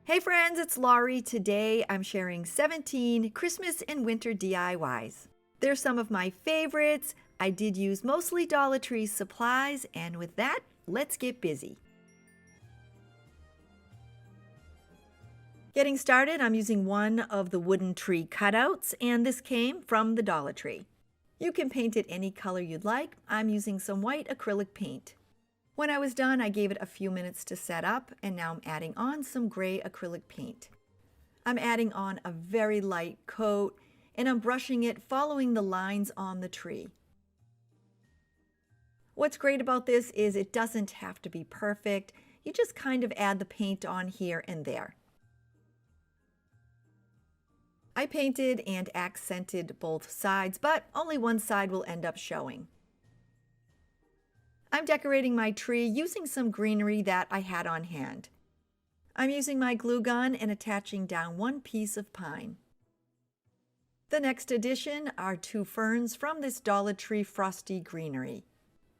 Hey friends, it's Laurie. Today I'm sharing 17 Christmas and winter DIYs. They're some of my favorites. I did use mostly Dollar Tree supplies, and with that, let's get busy. Getting started, I'm using one of the wooden tree cutouts, and this came from the Dollar Tree. You can paint it any color you'd like. I'm using some white acrylic paint. When I was done, I gave it a few minutes to set up, and now I'm adding on some gray acrylic paint. I'm adding on a very light coat, and I'm brushing it following the lines on the tree. What's great about this is it doesn't have to be perfect. You just kind of add the paint on here and there. I painted and accented both sides, but only one side will end up showing. I'm decorating my tree using some greenery that I had on hand. I'm using my glue gun and attaching down one piece of pine. The next addition are two ferns from this Dollar Tree frosty greenery.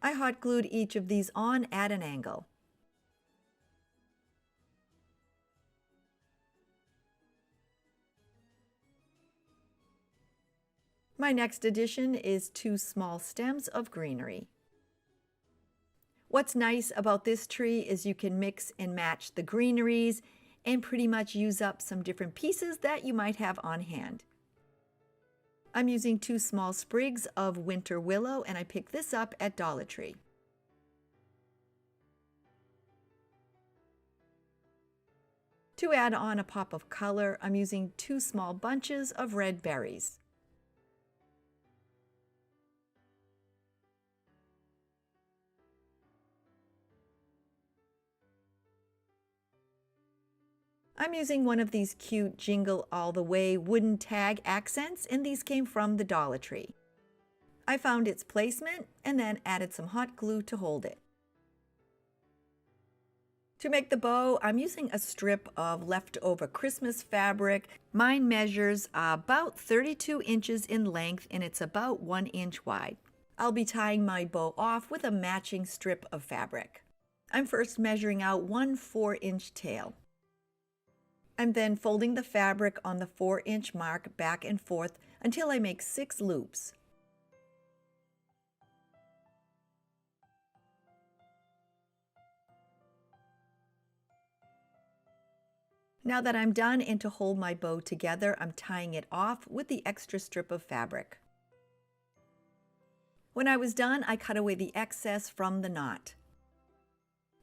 I hot glued each of these on at an angle. My next addition is two small stems of greenery. What's nice about this tree is you can mix and match the greeneries and pretty much use up some different pieces that you might have on hand. I'm using two small sprigs of winter willow, and I picked this up at Dollar Tree. To add on a pop of color, I'm using two small bunches of red berries. I'm using one of these cute Jingle All the Way wooden tag accents, and these came from the Dollar Tree. I found its placement and then added some hot glue to hold it. To make the bow, I'm using a strip of leftover Christmas fabric. Mine measures about 32 inches in length, and it's about 1 inch wide. I'll be tying my bow off with a matching strip of fabric. I'm first measuring out one 4-inch tail. I'm then folding the fabric on the 4-inch mark back and forth until I make 6 loops. Now that I'm done, and to hold my bow together, I'm tying it off with the extra strip of fabric. When I was done, I cut away the excess from the knot.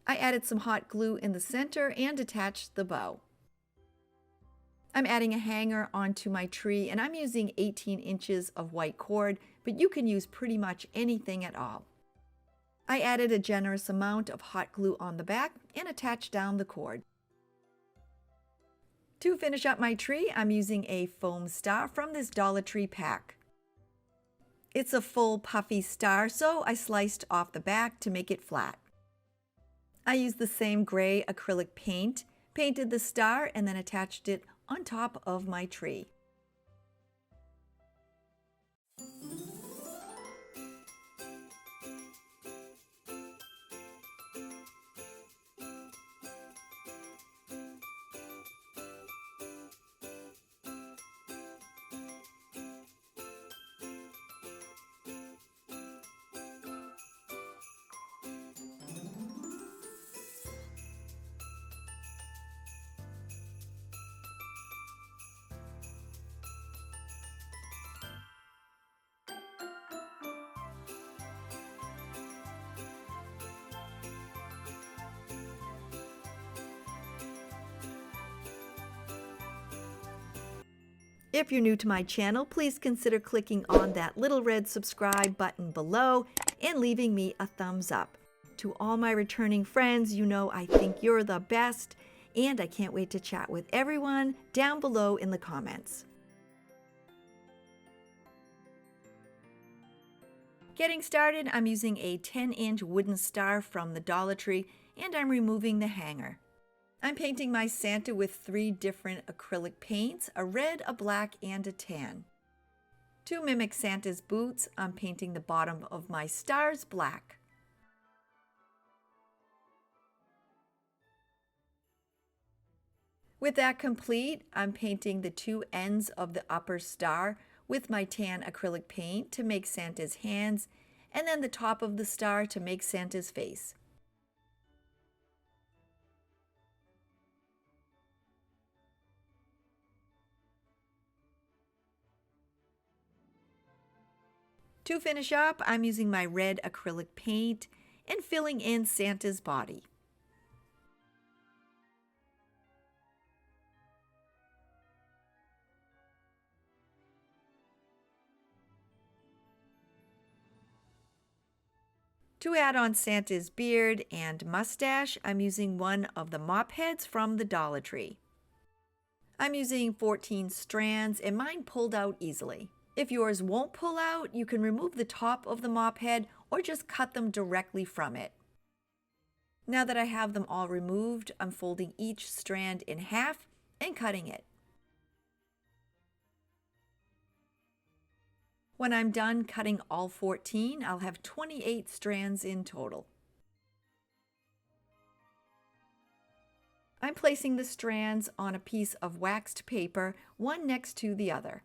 I added some hot glue in the center and attached the bow. I'm adding a hanger onto my tree, and I'm using 18 inches of white cord, but you can use pretty much anything at all. I added a generous amount of hot glue on the back and attached down the cord. To finish up my tree, I'm using a foam star from this Dollar Tree pack. It's a full puffy star, so I sliced off the back to make it flat. I used the same gray acrylic paint, painted the star, and then attached it on top of my tree. If you're new to my channel, please consider clicking on that little red subscribe button below and leaving me a thumbs up. To all my returning friends, you know I think you're the best, and I can't wait to chat with everyone down below in the comments. Getting started, I'm using a 10-inch wooden star from the Dollar Tree, and I'm removing the hanger. I'm painting my Santa with 3 different acrylic paints, a red, a black, and a tan. To mimic Santa's boots, I'm painting the bottom of my stars black. With that complete, I'm painting the two ends of the upper star with my tan acrylic paint to make Santa's hands, and then the top of the star to make Santa's face. To finish up, I'm using my red acrylic paint and filling in Santa's body. To add on Santa's beard and mustache, I'm using one of the mop heads from the Dollar Tree. I'm using 14 strands and mine pulled out easily. If yours won't pull out, you can remove the top of the mop head or just cut them directly from it. Now that I have them all removed, I'm folding each strand in half and cutting it. When I'm done cutting all 14, I'll have 28 strands in total. I'm placing the strands on a piece of waxed paper, one next to the other.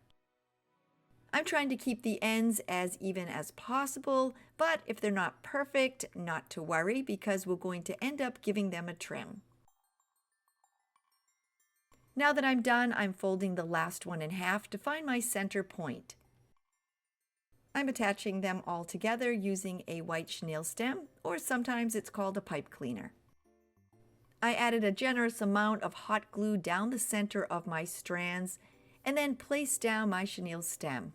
I'm trying to keep the ends as even as possible, but if they're not perfect, not to worry because we're going to end up giving them a trim. Now that I'm done, I'm folding the last one in half to find my center point. I'm attaching them all together using a white chenille stem, or sometimes it's called a pipe cleaner. I added a generous amount of hot glue down the center of my strands and then placed down my chenille stem.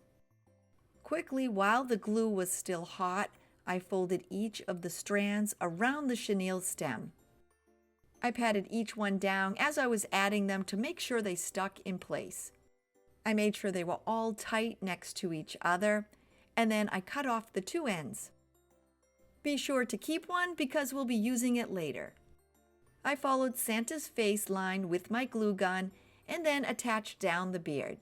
Quickly, while the glue was still hot, I folded each of the strands around the chenille stem. I patted each one down as I was adding them to make sure they stuck in place. I made sure they were all tight next to each other, and then I cut off the two ends. Be sure to keep one because we'll be using it later. I followed Santa's face line with my glue gun and then attached down the beard.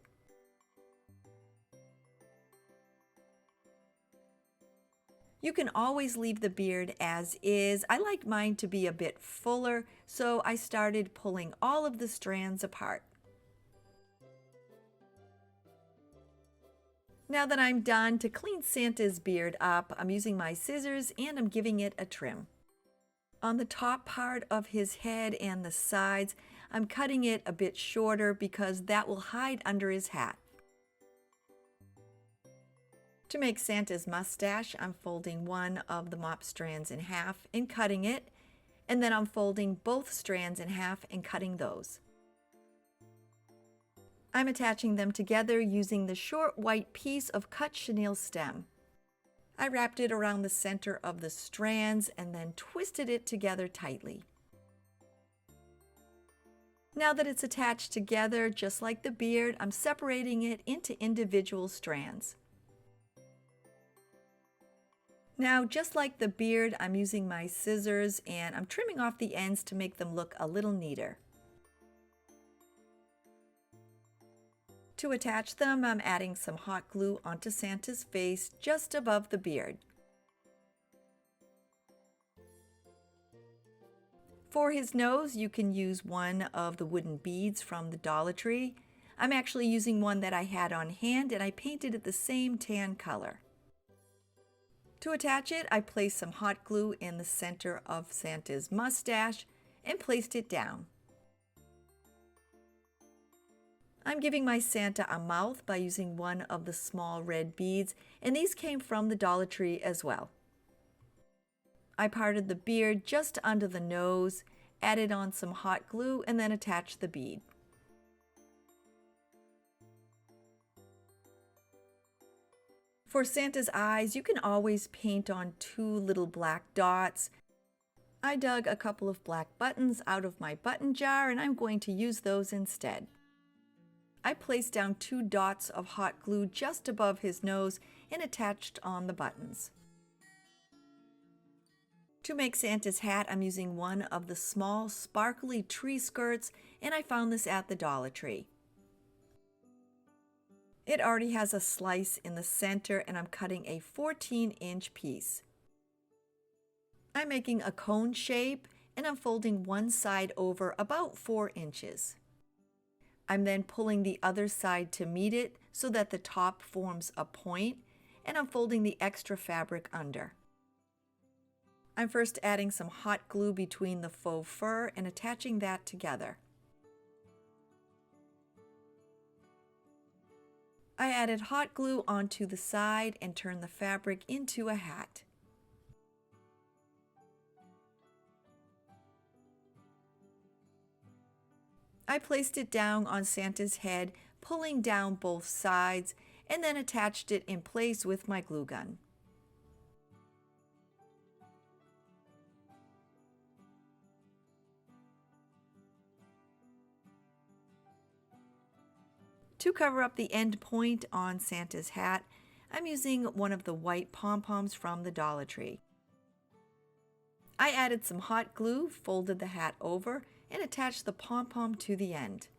You can always leave the beard as is. I like mine to be a bit fuller, so I started pulling all of the strands apart. Now that I'm done, to clean Santa's beard up, I'm using my scissors and I'm giving it a trim. On the top part of his head and the sides, I'm cutting it a bit shorter because that will hide under his hat. To make Santa's mustache, I'm folding one of the mop strands in half and cutting it, and then I'm folding both strands in half and cutting those. I'm attaching them together using the short white piece of cut chenille stem. I wrapped it around the center of the strands and then twisted it together tightly. Now that it's attached together, just like the beard, I'm separating it into individual strands. Now, just like the beard, I'm using my scissors and I'm trimming off the ends to make them look a little neater. To attach them, I'm adding some hot glue onto Santa's face just above the beard. For his nose, you can use one of the wooden beads from the Dollar Tree. I'm actually using one that I had on hand and I painted it the same tan color. To attach it, I placed some hot glue in the center of Santa's mustache and placed it down. I'm giving my Santa a mouth by using one of the small red beads, and these came from the Dollar Tree as well. I parted the beard just under the nose, added on some hot glue, and then attached the bead. For Santa's eyes, you can always paint on two little black dots. I dug a couple of black buttons out of my button jar, and I'm going to use those instead. I placed down two dots of hot glue just above his nose and attached on the buttons. To make Santa's hat, I'm using one of the small sparkly tree skirts, and I found this at the Dollar Tree. It already has a slice in the center, and I'm cutting a 14-inch piece. I'm making a cone shape, and I'm folding one side over about 4 inches. I'm then pulling the other side to meet it so that the top forms a point, and I'm folding the extra fabric under. I'm first adding some hot glue between the faux fur and attaching that together. I added hot glue onto the side and turned the fabric into a hat. I placed it down on Santa's head, pulling down both sides, and then attached it in place with my glue gun. To cover up the end point on Santa's hat, I'm using one of the white pom-poms from the Dollar Tree. I added some hot glue, folded the hat over, and attached the pom-pom to the end.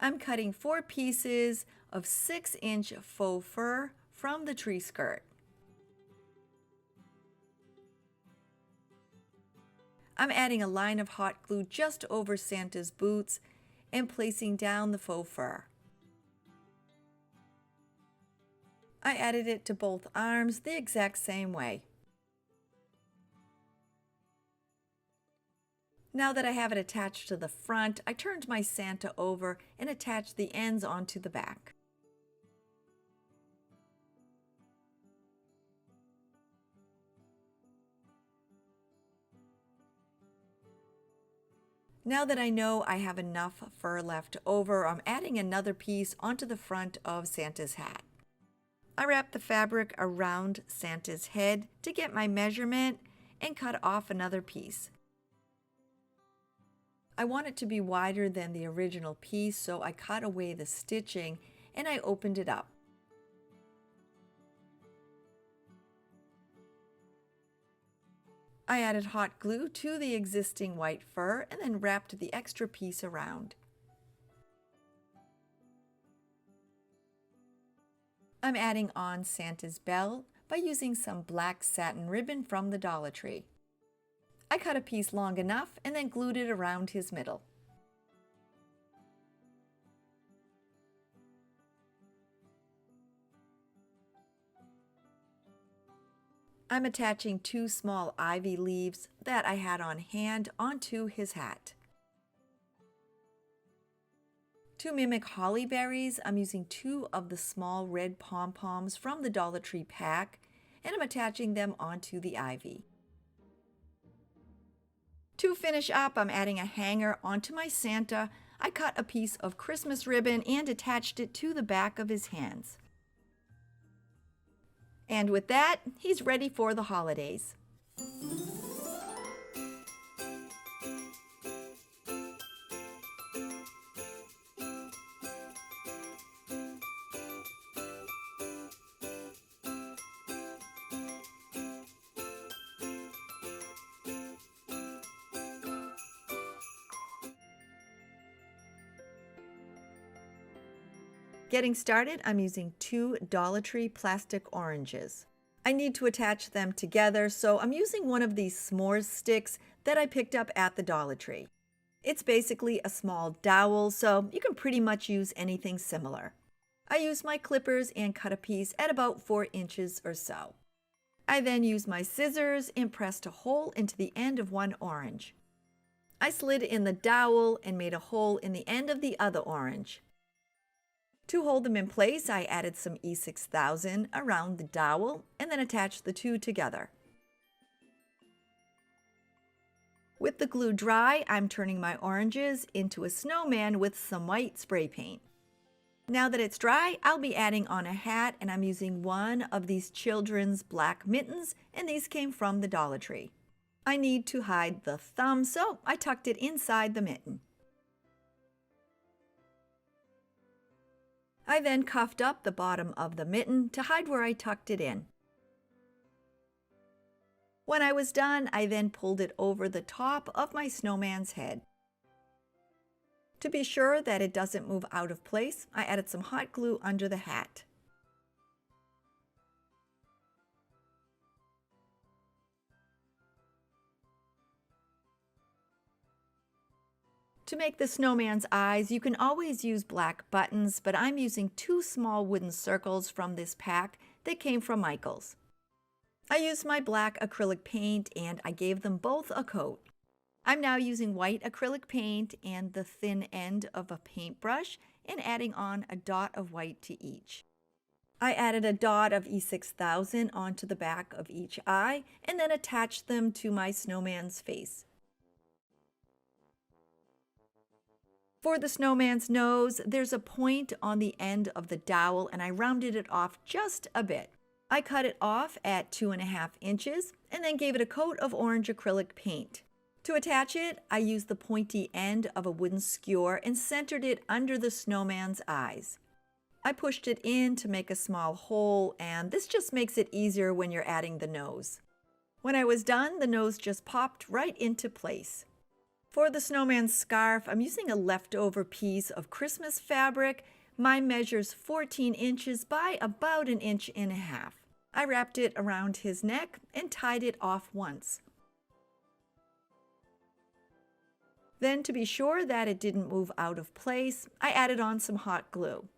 I'm cutting 4 pieces of 6-inch faux fur from the tree skirt. I'm adding a line of hot glue just over Santa's boots and placing down the faux fur. I added it to both arms the exact same way. Now that I have it attached to the front, I turned my Santa over and attached the ends onto the back. Now that I know I have enough fur left over, I'm adding another piece onto the front of Santa's hat. I wrapped the fabric around Santa's head to get my measurement and cut off another piece. I want it to be wider than the original piece, so I cut away the stitching and I opened it up. I added hot glue to the existing white fur and then wrapped the extra piece around. I'm adding on Santa's bell by using some black satin ribbon from the Dollar Tree. I cut a piece long enough and then glued it around his middle. I'm attaching 2 small ivy leaves that I had on hand onto his hat. To mimic holly berries, I'm using 2 of the small red pom-poms from the Dollar Tree pack, and I'm attaching them onto the ivy. To finish up, I'm adding a hanger onto my Santa. I cut a piece of Christmas ribbon and attached it to the back of his hands. And with that, he's ready for the holidays. Getting started, I'm using 2 Dollar Tree plastic oranges. I need to attach them together, so I'm using one of these s'mores sticks that I picked up at the Dollar Tree. It's basically a small dowel, so you can pretty much use anything similar. I used my clippers and cut a piece at about 4 inches or so. I then used my scissors and pressed a hole into the end of one orange. I slid in the dowel and made a hole in the end of the other orange. To hold them in place, I added some E6000 around the dowel and then attached the 2 together. With the glue dry, I'm turning my oranges into a snowman with some white spray paint. Now that it's dry, I'll be adding on a hat, and I'm using one of these children's black mittens, and these came from the Dollar Tree. I need to hide the thumb, so I tucked it inside the mitten. I then cuffed up the bottom of the mitten to hide where I tucked it in. When I was done, I then pulled it over the top of my snowman's head. To be sure that it doesn't move out of place, I added some hot glue under the hat. To make the snowman's eyes, you can always use black buttons, but I'm using 2 small wooden circles from this pack that came from Michael's. I used my black acrylic paint and I gave them both a coat. I'm now using white acrylic paint and the thin end of a paintbrush and adding on a dot of white to each. I added a dot of E6000 onto the back of each eye and then attached them to my snowman's face. For the snowman's nose, there's a point on the end of the dowel and I rounded it off just a bit. I cut it off at 2.5 inches and then gave it a coat of orange acrylic paint. To attach it, I used the pointy end of a wooden skewer and centered it under the snowman's eyes. I pushed it in to make a small hole, and this just makes it easier when you're adding the nose. When I was done, the nose just popped right into place. For the snowman's scarf, I'm using a leftover piece of Christmas fabric. Mine measures 14 inches by about 1.5 inches. I wrapped it around his neck and tied it off once. Then, to be sure that it didn't move out of place, I added on some hot glue.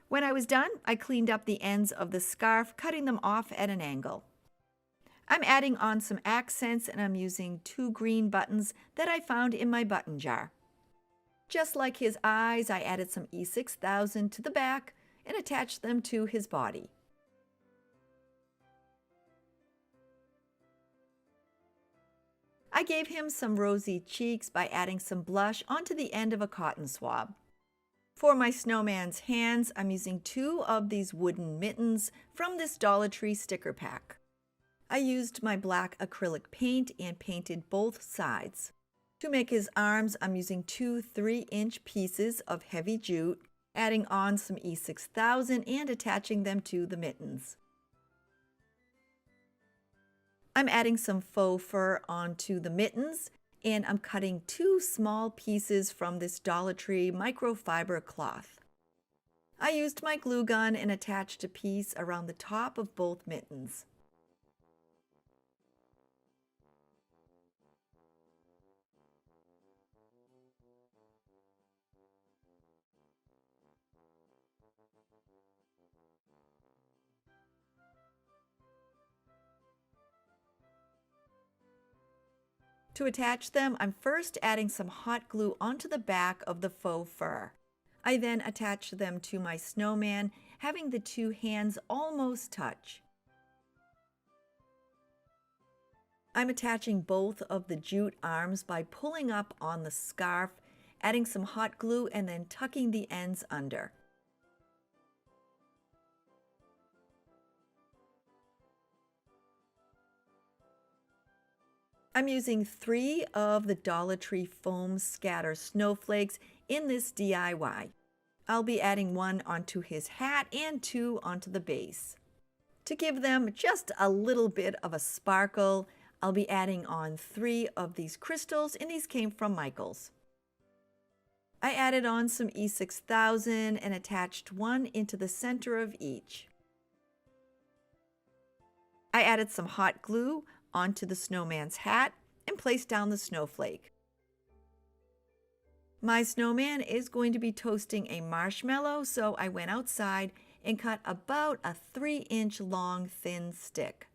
When I was done, I cleaned up the ends of the scarf, cutting them off at an angle. I'm adding on some accents and I'm using 2 green buttons that I found in my button jar. Just like his eyes, I added some E6000 to the back and attached them to his body. I gave him some rosy cheeks by adding some blush onto the end of a cotton swab. For my snowman's hands, I'm using 2 of these wooden mittens from this Dollar Tree sticker pack. I used my black acrylic paint and painted both sides. To make his arms, I'm using 2 3-inch pieces of heavy jute, adding on some E6000 and attaching them to the mittens. I'm adding some faux fur onto the mittens, and I'm cutting 2 small pieces from this Dollar Tree microfiber cloth. I used my glue gun and attached a piece around the top of both mittens. To attach them, I'm first adding some hot glue onto the back of the faux fur. I then attach them to my snowman, having the 2 hands almost touch. I'm attaching both of the jute arms by pulling up on the scarf, adding some hot glue, and then tucking the ends under. I'm using 3 of the Dollar Tree foam scatter snowflakes in this DIY. I'll be adding 1 onto his hat and 2 onto the base. To give them just a little bit of a sparkle, I'll be adding on 3 of these crystals, and these came from Michael's. I added on some E6000 and attached 1 into the center of each. I added some hot glue onto the snowman's hat and placed down the snowflake. My snowman is going to be toasting a marshmallow, so I went outside and cut about a 3-inch long thin stick.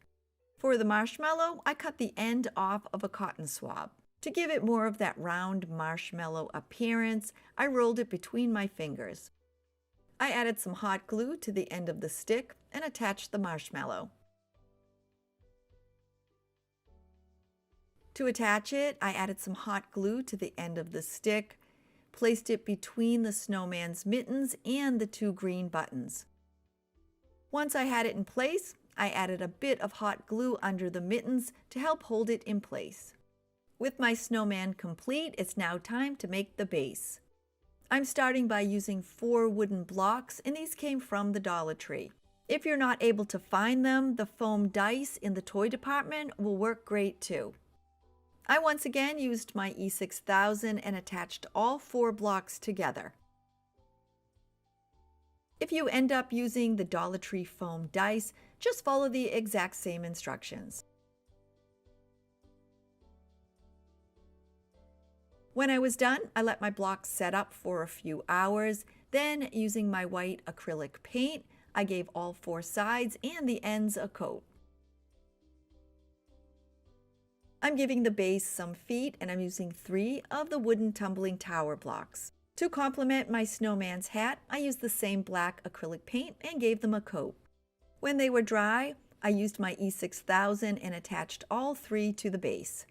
For the marshmallow, I cut the end off of a cotton swab. To give it more of that round marshmallow appearance, I rolled it between my fingers. I added some hot glue to the end of the stick and attached the marshmallow. To attach it, I added some hot glue to the end of the stick, placed it between the snowman's mittens and the 2 green buttons. Once I had it in place, I added a bit of hot glue under the mittens to help hold it in place. With my snowman complete, it's now time to make the base. I'm starting by using 4 wooden blocks, and these came from the Dollar Tree. If you're not able to find them, the foam dice in the toy department will work great too. I once again used my E6000 and attached all 4 blocks together. If you end up using the Dollar Tree foam dice, just follow the exact same instructions. When I was done, I let my blocks set up for a few hours. Then, using my white acrylic paint, I gave all 4 sides and the ends a coat. I'm giving the base some feet, and I'm using 3 of the wooden tumbling tower blocks. To complement my snowman's hat, I used the same black acrylic paint and gave them a coat. When they were dry, I used my E6000 and attached all 3 to the base.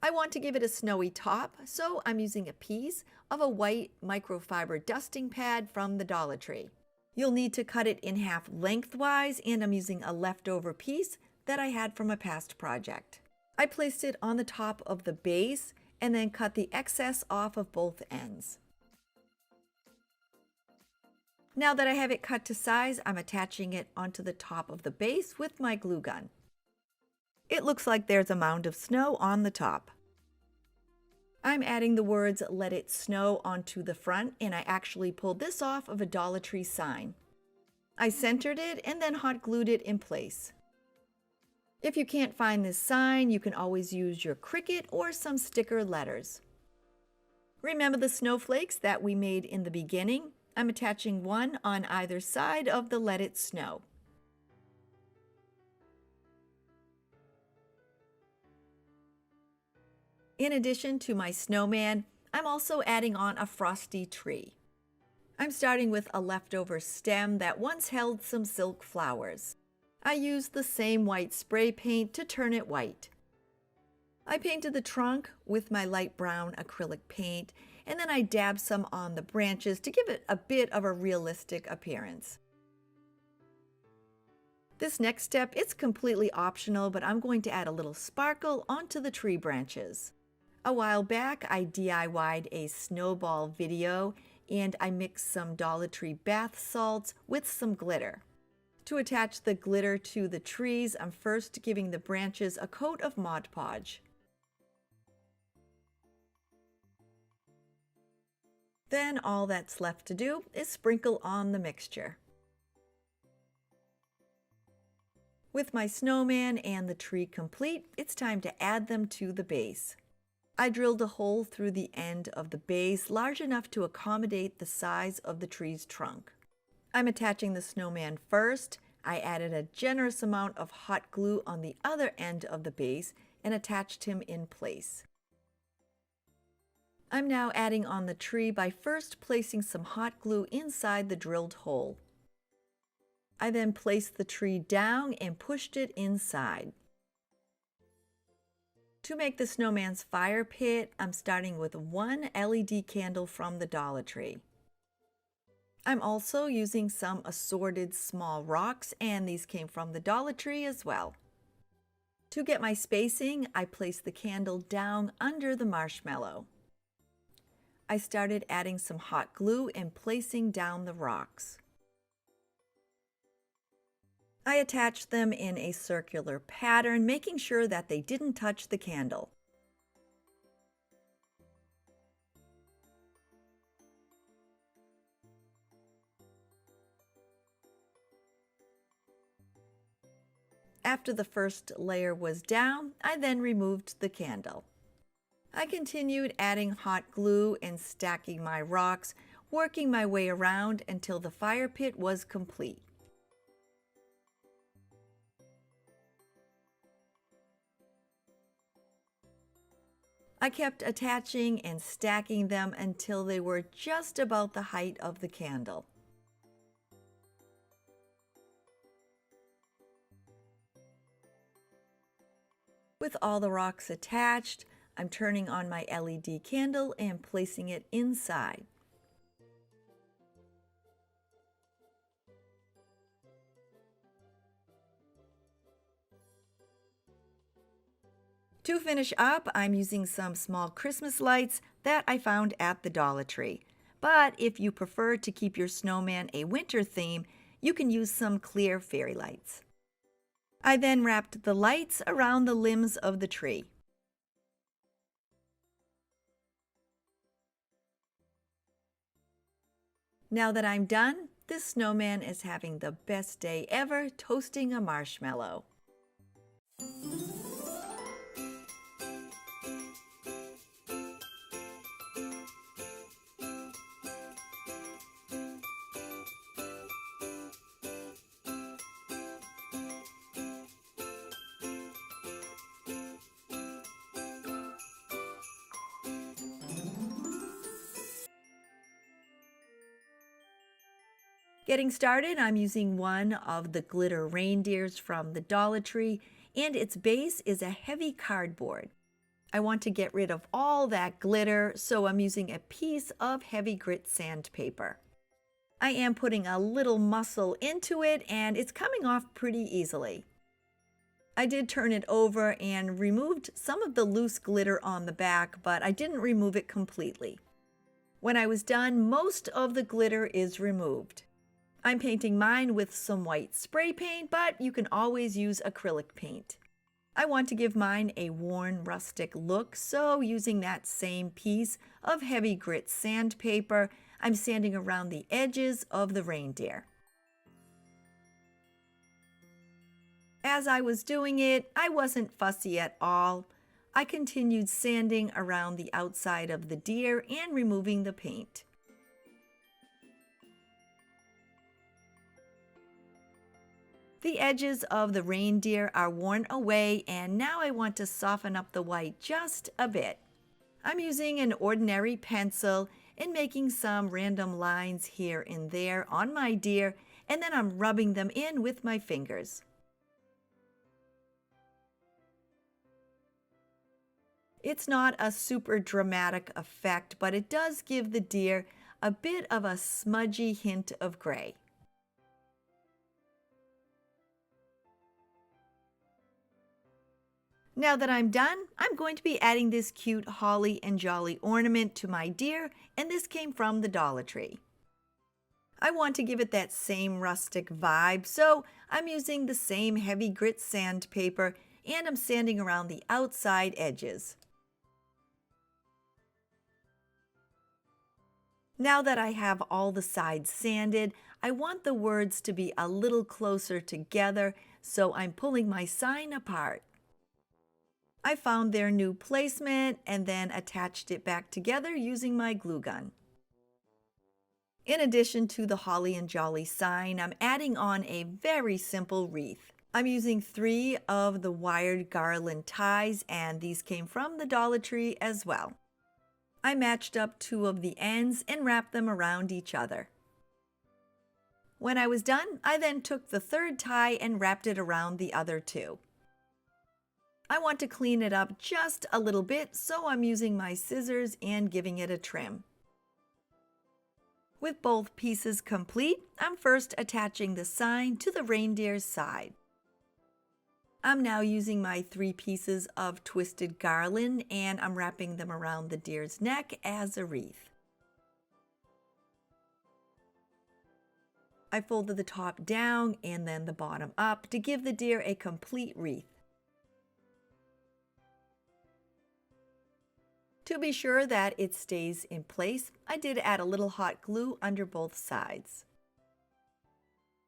I want to give it a snowy top, so I'm using a piece of a white microfiber dusting pad from the Dollar Tree. You'll need to cut it in half lengthwise, and I'm using a leftover piece that I had from a past project. I placed it on the top of the base and then cut the excess off of both ends. Now that I have it cut to size, I'm attaching it onto the top of the base with my glue gun. It looks like there's a mound of snow on the top. I'm adding the words "Let It Snow" onto the front, and I actually pulled this off of a Dollar Tree sign. I centered it and then hot glued it in place. If you can't find this sign, you can always use your Cricut or some sticker letters. Remember the snowflakes that we made in the beginning? I'm attaching one on either side of the "Let It Snow." In addition to my snowman, I'm also adding on a frosty tree. I'm starting with a leftover stem that once held some silk flowers. I used the same white spray paint to turn it white. I painted the trunk with my light brown acrylic paint, and then I dabbed some on the branches to give it a bit of a realistic appearance. This next step, it's completely optional, but I'm going to add a little sparkle onto the tree branches. A while back, I DIY'd a snowball video, and I mixed some Dollar Tree bath salts with some glitter. To attach the glitter to the trees, I'm first giving the branches a coat of Mod Podge. Then all that's left to do is sprinkle on the mixture. With my snowman and the tree complete, it's time to add them to the base. I drilled a hole through the end of the base large enough to accommodate the size of the tree's trunk. I'm attaching the snowman first. I added a generous amount of hot glue on the other end of the base and attached him in place. I'm now adding on the tree by first placing some hot glue inside the drilled hole. I then placed the tree down and pushed it inside. To make the snowman's fire pit, I'm starting with 1 LED candle from the Dollar Tree. I'm also using some assorted small rocks, and these came from the Dollar Tree as well. To get my spacing, I placed the candle down under the marshmallow. I started adding some hot glue and placing down the rocks. I attached them in a circular pattern, making sure that they didn't touch the candle. After the first layer was down, I then removed the candle. I continued adding hot glue and stacking my rocks, working my way around until the fire pit was complete. I kept attaching and stacking them until they were just about the height of the candle. With all the rocks attached, I'm turning on my LED candle and placing it inside. To finish up, I'm using some small Christmas lights that I found at the Dollar Tree. But if you prefer to keep your snowman a winter theme, you can use some clear fairy lights. I then wrapped the lights around the limbs of the tree. Now that I'm done, this snowman is having the best day ever toasting a marshmallow. Getting started, I'm using one of the glitter reindeers from the Dollar Tree, and its base is a heavy cardboard. I want to get rid of all that glitter, so I'm using a piece of heavy grit sandpaper. I am putting a little muscle into it, and it's coming off pretty easily. I did turn it over and removed some of the loose glitter on the back, but I didn't remove it completely. When I was done, most of the glitter is removed. I'm painting mine with some white spray paint, but you can always use acrylic paint. I want to give mine a worn rustic look, so using that same piece of heavy grit sandpaper, I'm sanding around the edges of the reindeer. As I was doing it, I wasn't fussy at all. I continued sanding around the outside of the deer and removing the paint. The edges of the reindeer are worn away, and now I want to soften up the white just a bit. I'm using an ordinary pencil and making some random lines here and there on my deer, and then I'm rubbing them in with my fingers. It's not a super dramatic effect, but it does give the deer a bit of a smudgy hint of gray. Now that I'm done, I'm going to be adding this cute holly and jolly ornament to my deer, and this came from the Dollar Tree. I want to give it that same rustic vibe, so I'm using the same heavy grit sandpaper, and I'm sanding around the outside edges. Now that I have all the sides sanded, I want the words to be a little closer together, so I'm pulling my sign apart. I found their new placement and then attached it back together using my glue gun. In addition to the holly and jolly sign, I'm adding on a very simple wreath. I'm using 3 of the wired garland ties, and these came from the Dollar Tree as well. I matched up 2 of the ends and wrapped them around each other. When I was done, I then took the 3rd tie and wrapped it around the other 2. I want to clean it up just a little bit, so I'm using my scissors and giving it a trim. With both pieces complete, I'm first attaching the sign to the reindeer's side. I'm now using my 3 pieces of twisted garland, and I'm wrapping them around the deer's neck as a wreath. I folded the top down and then the bottom up to give the deer a complete wreath. To be sure that it stays in place, I did add a little hot glue under both sides.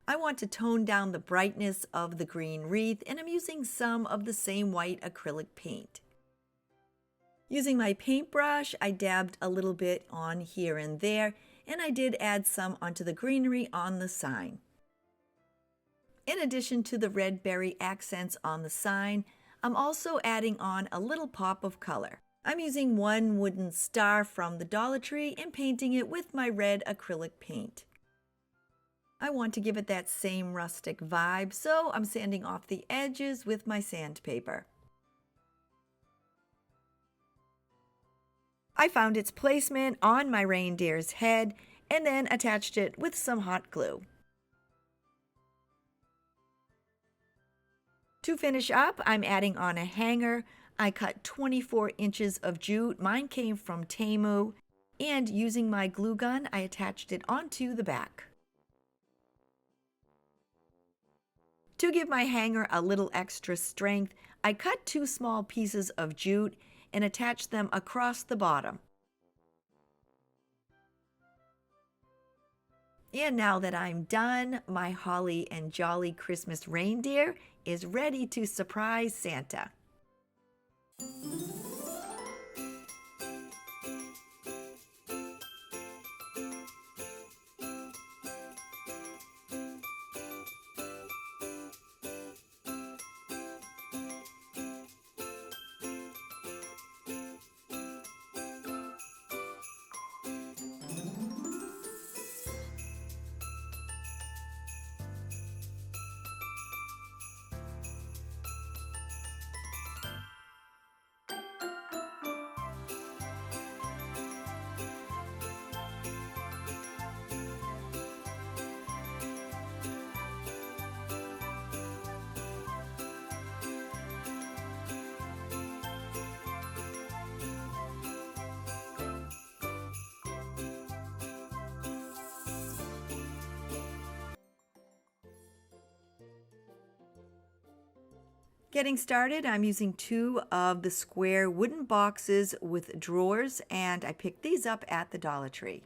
I want to tone down the brightness of the green wreath, and I'm using some of the same white acrylic paint. Using my paintbrush, I dabbed a little bit on here and there, and I did add some onto the greenery on the sign. In addition to the red berry accents on the sign, I'm also adding on a little pop of color. I'm using 1 wooden star from the Dollar Tree and painting it with my red acrylic paint. I want to give it that same rustic vibe, so I'm sanding off the edges with my sandpaper. I found its placement on my reindeer's head and then attached it with some hot glue. To finish up, I'm adding on a hanger. I cut 24 inches of jute, mine came from Temu, and using my glue gun, I attached it onto the back. To give my hanger a little extra strength, I cut 2 small pieces of jute and attached them across the bottom. And now that I'm done, my holly and jolly Christmas reindeer is ready to surprise Santa. Getting started, I'm using 2 of the square wooden boxes with drawers, and I picked these up at the Dollar Tree.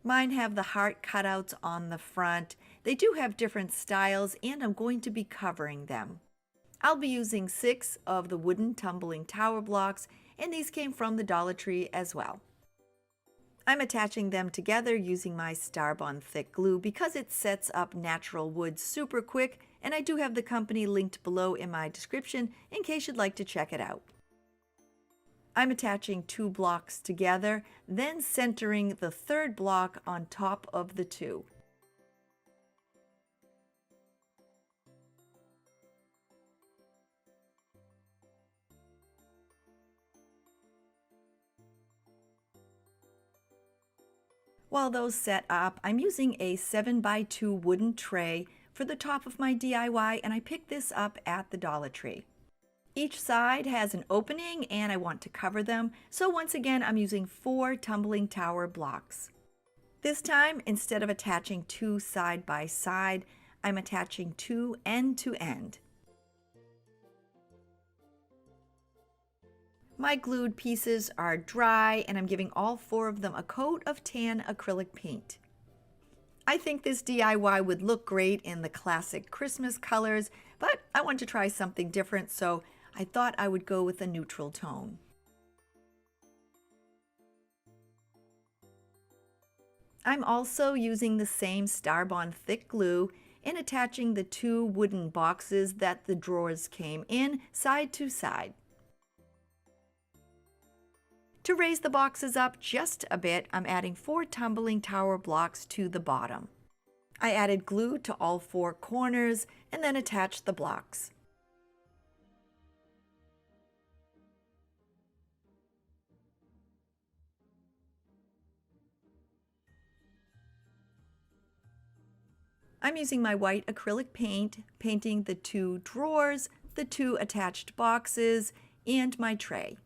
Mine have the heart cutouts on the front. They do have different styles, and I'm going to be covering them. I'll be using 6 of the wooden tumbling tower blocks, and these came from the Dollar Tree as well. I'm attaching them together using my Starbond thick glue because it sets up natural wood super quick, and I do have the company linked below in my description in case you'd like to check it out. I'm attaching 2 blocks together, then centering the 3rd block on top of the 2. While those set up, I'm using a 7x2 wooden tray for the top of my DIY, and I picked this up at the Dollar Tree. Each side has an opening and I want to cover them, so once again I'm using 4 tumbling tower blocks. This time, instead of attaching 2 side by side, I'm attaching 2 end to end. My glued pieces are dry and I'm giving all 4 of them a coat of tan acrylic paint. I think this DIY would look great in the classic Christmas colors, but I want to try something different, so I thought I would go with a neutral tone. I'm also using the same Starbond thick glue and attaching the 2 wooden boxes that the drawers came in side to side. To raise the boxes up just a bit, I'm adding 4 tumbling tower blocks to the bottom. I added glue to all 4 corners and then attached the blocks. I'm using my white acrylic paint, painting the 2 drawers, the 2 attached boxes, and my tray.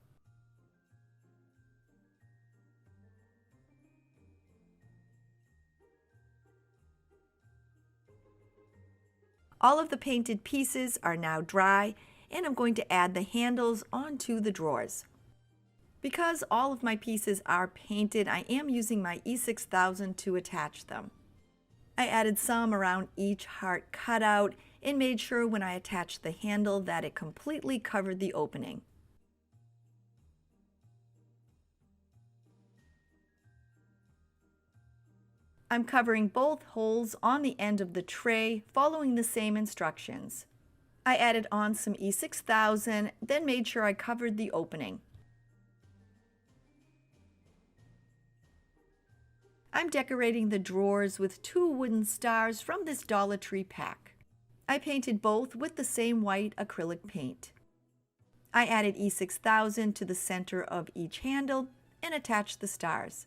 All of the painted pieces are now dry, and I'm going to add the handles onto the drawers. Because all of my pieces are painted, I am using my E6000 to attach them. I added some around each heart cutout and made sure when I attached the handle that it completely covered the opening. I'm covering both holes on the end of the tray, following the same instructions. I added on some E6000, then made sure I covered the opening. I'm decorating the drawers with 2 wooden stars from this Dollar Tree pack. I painted both with the same white acrylic paint. I added E6000 to the center of each handle and attached the stars.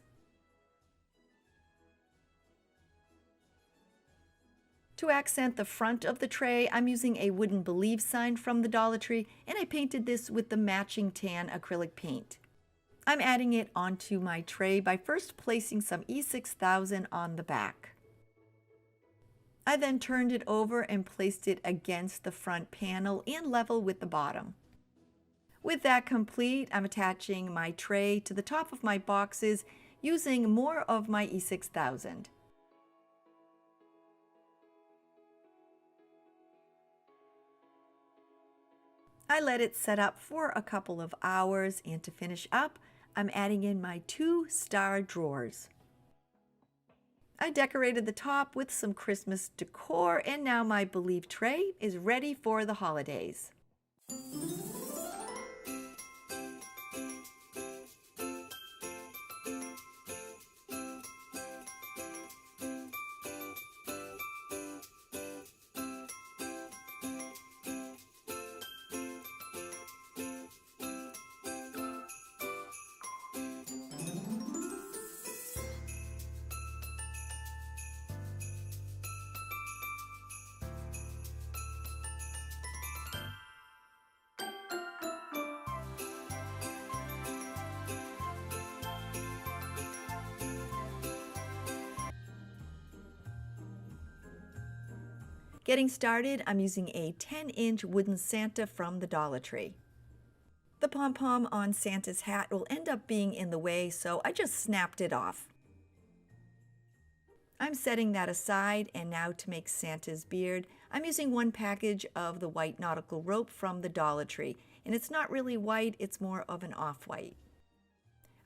To accent the front of the tray, I'm using a wooden believe sign from the Dollar Tree, and I painted this with the matching tan acrylic paint. I'm adding it onto my tray by first placing some E6000 on the back. I then turned it over and placed it against the front panel and level with the bottom. With that complete, I'm attaching my tray to the top of my boxes using more of my E6000. I let it set up for a couple of hours, and to finish up, I'm adding in my 2 star drawers. I decorated the top with some Christmas decor, and now my Believe tray is ready for the holidays. Getting started, I'm using a 10-inch wooden Santa from the Dollar Tree. The pom-pom on Santa's hat will end up being in the way, so I just snapped it off. I'm setting that aside, and now to make Santa's beard, I'm using one package of the white nautical rope from the Dollar Tree, and it's not really white, it's more of an off-white.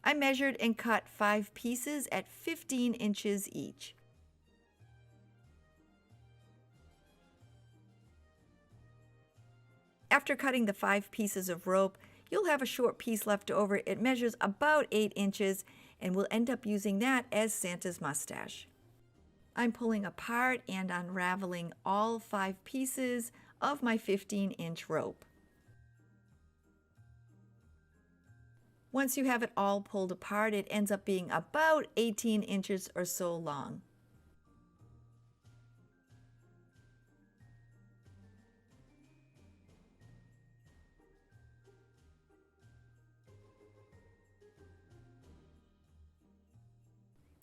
I measured and cut 5 pieces at 15 inches each. After cutting the 5 pieces of rope, you'll have a short piece left over. It measures about 8 inches, and we'll end up using that as Santa's mustache. I'm pulling apart and unraveling all 5 pieces of my 15-inch rope. Once you have it all pulled apart, it ends up being about 18 inches or so long.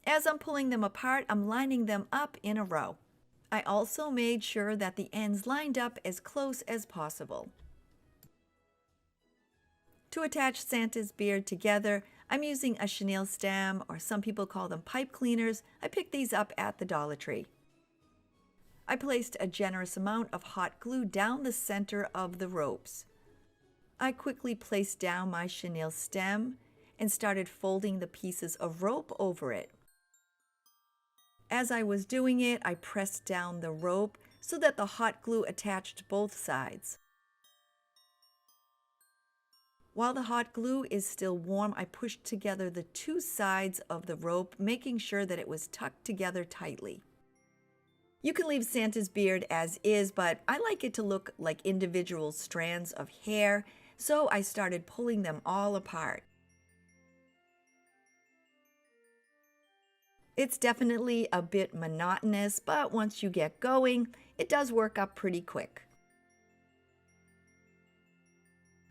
As I'm pulling them apart, I'm lining them up in a row. I also made sure that the ends lined up as close as possible. To attach Santa's beard together, I'm using a chenille stem, or some people call them pipe cleaners. I picked these up at the Dollar Tree. I placed a generous amount of hot glue down the center of the ropes. I quickly placed down my chenille stem and started folding the pieces of rope over it. As I was doing it, I pressed down the rope so that the hot glue attached both sides. While the hot glue is still warm, I pushed together the 2 sides of the rope, making sure that it was tucked together tightly. You can leave Santa's beard as is, but I like it to look like individual strands of hair, so I started pulling them all apart. It's definitely a bit monotonous, but once you get going, it does work up pretty quick.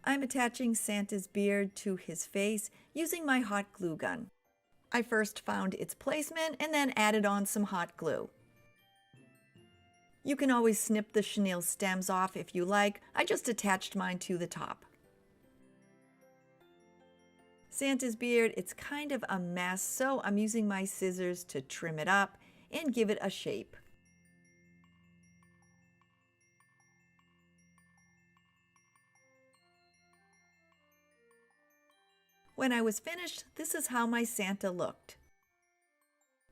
I'm attaching Santa's beard to his face using my hot glue gun. I first found its placement and then added on some hot glue. You can always snip the chenille stems off if you like. I just attached mine to the top. Santa's beard, it's kind of a mess, so I'm using my scissors to trim it up and give it a shape. When I was finished, this is how my Santa looked.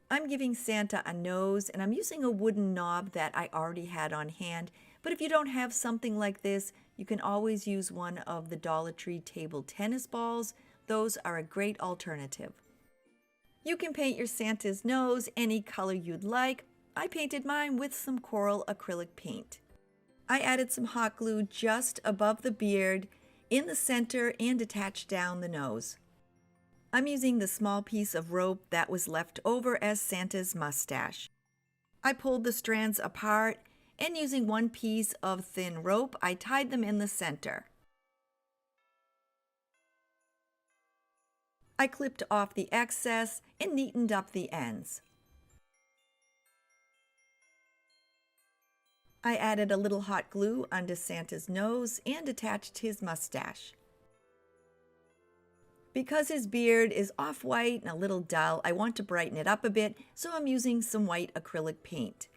I'm giving Santa a nose, and I'm using a wooden knob that I already had on hand, but if you don't have something like this, you can always use one of the Dollar Tree table tennis balls. Those are a great alternative. You can paint your Santa's nose any color you'd like. I painted mine with some coral acrylic paint. I added some hot glue just above the beard, in the center, and attached down the nose. I'm using the small piece of rope that was left over as Santa's mustache. I pulled the strands apart, and using one piece of thin rope, I tied them in the center. I clipped off the excess and neatened up the ends. I added a little hot glue under Santa's nose and attached his mustache. Because his beard is off-white and a little dull, I want to brighten it up a bit, so I'm using some white acrylic paint.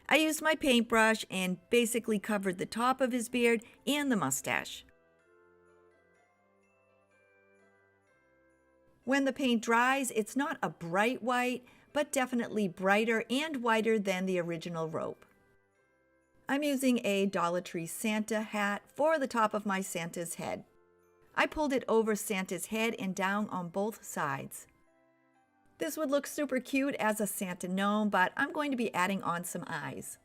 I used my paintbrush and basically covered the top of his beard and the mustache. When the paint dries, it's not a bright white, but definitely brighter and whiter than the original rope. I'm using a Dollar Tree Santa hat for the top of my Santa's head. I pulled it over Santa's head and down on both sides. This would look super cute as a Santa gnome, but I'm going to be adding on some eyes.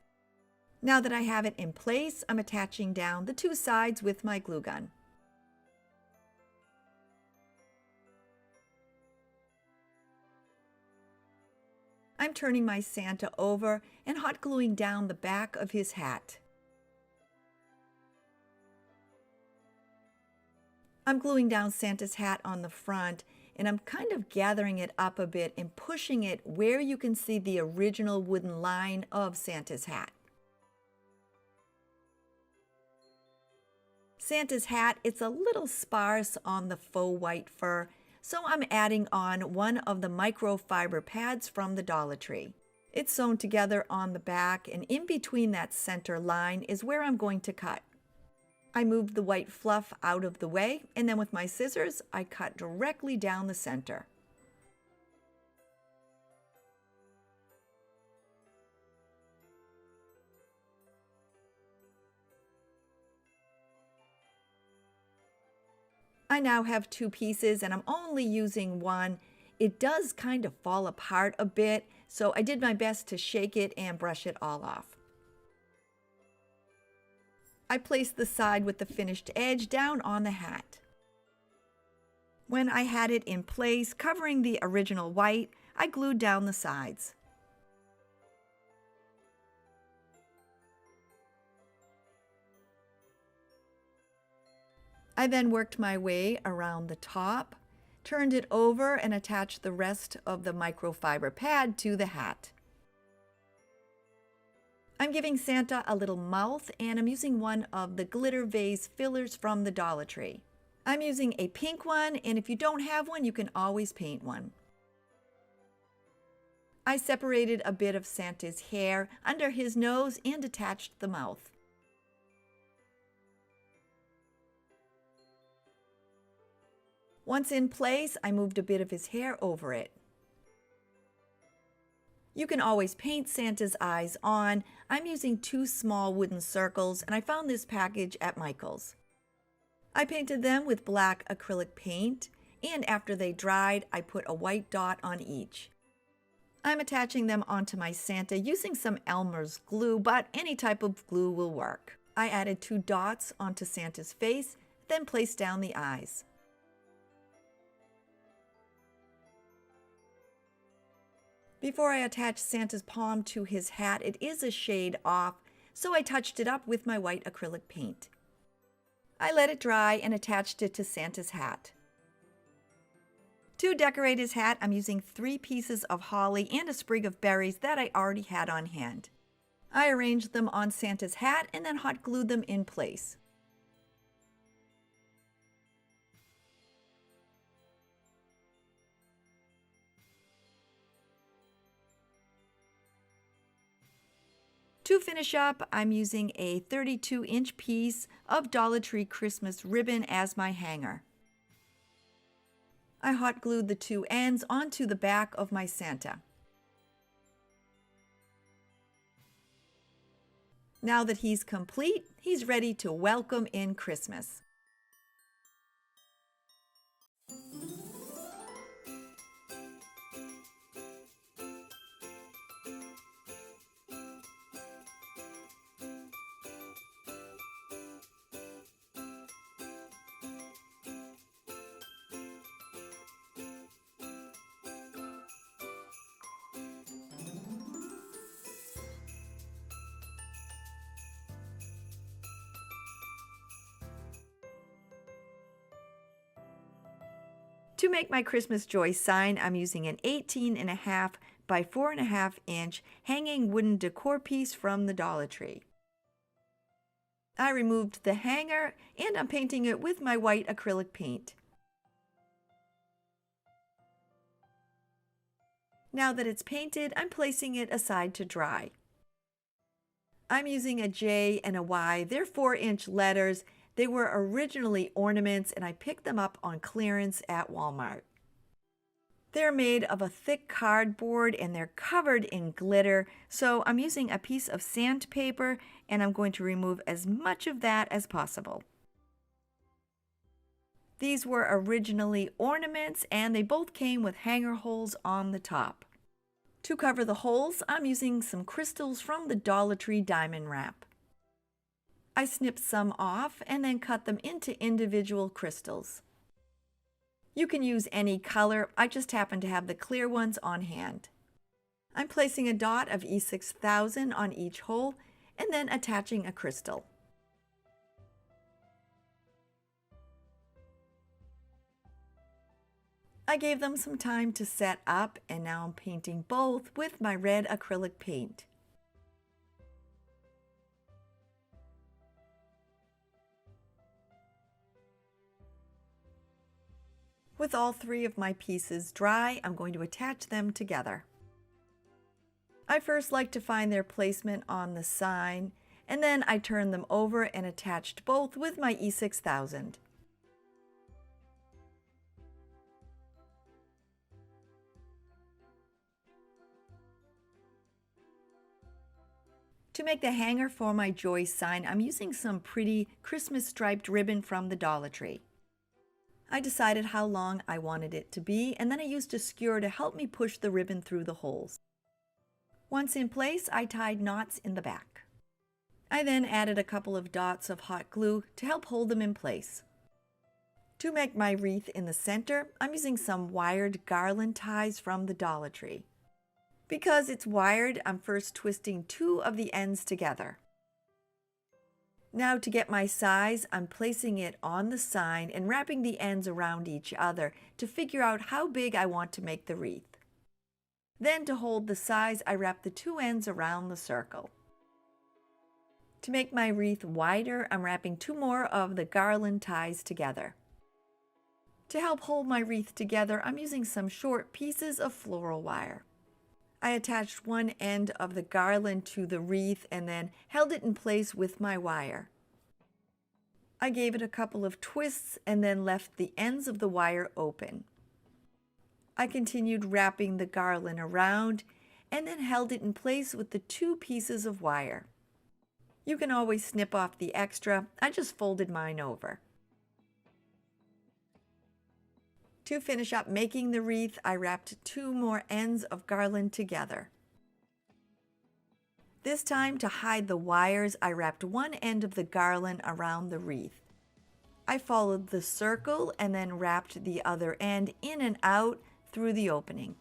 Now that I have it in place, I'm attaching down the 2 sides with my glue gun. I'm turning my Santa over and hot gluing down the back of his hat. I'm gluing down Santa's hat on the front, and I'm kind of gathering it up a bit and pushing it where you can see the original wooden line of Santa's hat. Santa's hat, it's a little sparse on the faux white fur, so I'm adding on one of the microfiber pads from the Dollar Tree. It's sewn together on the back, and in between that center line is where I'm going to cut. I moved the white fluff out of the way, and then with my scissors, I cut directly down the center. I now have two pieces and I'm only using one. It does kind of fall apart a bit, so I did my best to shake it and brush it all off. I placed the side with the finished edge down on the hat. When I had it in place, covering the original white, I glued down the sides. I then worked my way around the top, turned it over, and attached the rest of the microfiber pad to the hat. I'm giving Santa a little mouth, and I'm using one of the glitter vase fillers from the Dollar Tree. I'm using a pink one, and if you don't have one, you can always paint one. I separated a bit of Santa's hair under his nose and attached the mouth. Once in place, I moved a bit of his hair over it. You can always paint Santa's eyes on. I'm using two small wooden circles, and I found this package at Michael's. I painted them with black acrylic paint, and after they dried, I put a white dot on each. I'm attaching them onto my Santa using some Elmer's glue, but any type of glue will work. I added two dots onto Santa's face, then placed down the eyes. Before I attach Santa's palm to his hat, it is a shade off, so I touched it up with my white acrylic paint. I let it dry and attached it to Santa's hat. To decorate his hat, I'm using 3 pieces of holly and a sprig of berries that I already had on hand. I arranged them on Santa's hat and then hot glued them in place. To finish up, I'm using a 32-inch piece of Dollar Tree Christmas ribbon as my hanger. I hot glued the 2 ends onto the back of my Santa. Now that he's complete, he's ready to welcome in Christmas. To make my Christmas Joy sign, I'm using an 18.5 by 4.5 inch hanging wooden decor piece from the Dollar Tree. I removed the hanger and I'm painting it with my white acrylic paint. Now that it's painted, I'm placing it aside to dry. I'm using a J and a Y. They're 4-inch letters. They were originally ornaments and I picked them up on clearance at Walmart. They're made of a thick cardboard and they're covered in glitter, so I'm using a piece of sandpaper and I'm going to remove as much of that as possible. These were originally ornaments and they both came with hanger holes on the top. To cover the holes, I'm using some crystals from the Dollar Tree diamond wrap. I snipped some off and then cut them into individual crystals. You can use any color, I just happen to have the clear ones on hand. I'm placing a dot of E6000 on each hole and then attaching a crystal. I gave them some time to set up, and now I'm painting both with my red acrylic paint. With all three of my pieces dry, I'm going to attach them together. I first like to find their placement on the sign, and then I turned them over and attached both with my E6000. To make the hanger for my Joy sign, I'm using some pretty Christmas striped ribbon from the Dollar Tree. I decided how long I wanted it to be, and then I used a skewer to help me push the ribbon through the holes. Once in place, I tied knots in the back. I then added a couple of dots of hot glue to help hold them in place. To make my wreath in the center, I'm using some wired garland ties from the Dollar Tree. Because it's wired, I'm first twisting two of the ends together. Now to get my size, I'm placing it on the sign and wrapping the ends around each other to figure out how big I want to make the wreath. Then to hold the size, I wrap the two ends around the circle. To make my wreath wider, I'm wrapping two more of the garland ties together. To help hold my wreath together, I'm using some short pieces of floral wire. I attached one end of the garland to the wreath and then held it in place with my wire. I gave it a couple of twists and then left the ends of the wire open. I continued wrapping the garland around and then held it in place with the two pieces of wire. You can always snip off the extra. I just folded mine over. To finish up making the wreath, I wrapped two more ends of garland together. This time, to hide the wires, I wrapped one end of the garland around the wreath. I followed the circle and then wrapped the other end in and out through the opening.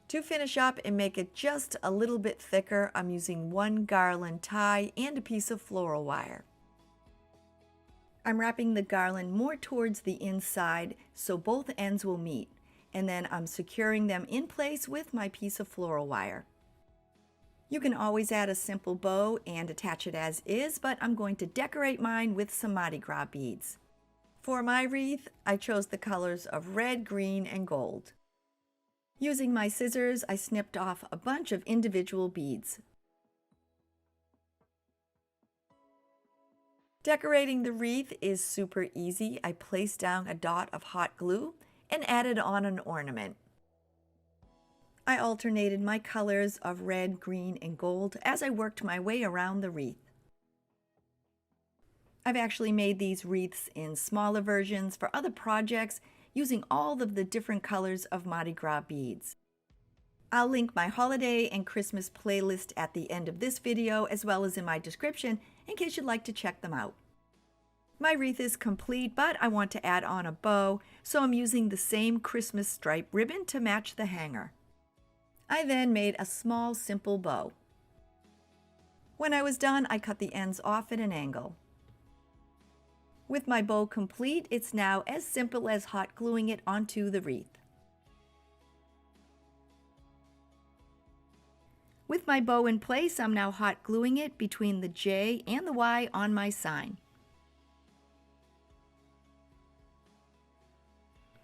To finish up and make it just a little bit thicker, I'm using one garland tie and a piece of floral wire. I'm wrapping the garland more towards the inside so both ends will meet, and then I'm securing them in place with my piece of floral wire. You can always add a simple bow and attach it as is, but I'm going to decorate mine with some Mardi Gras beads. For my wreath, I chose the colors of red, green, and gold. Using my scissors, I snipped off a bunch of individual beads. Decorating the wreath is super easy. I placed down a dot of hot glue and added on an ornament. I alternated my colors of red, green, and gold as I worked my way around the wreath. I've actually made these wreaths in smaller versions for other projects using all of the different colors of Mardi Gras beads. I'll link my holiday and Christmas playlist at the end of this video as well as in my description in case you'd like to check them out. My wreath is complete, but I want to add on a bow, so I'm using the same Christmas stripe ribbon to match the hanger. I then made a small, simple bow. When I was done, I cut the ends off at an angle. With my bow complete, it's now as simple as hot gluing it onto the wreath. With my bow in place, I'm now hot gluing it between the J and the Y on my sign.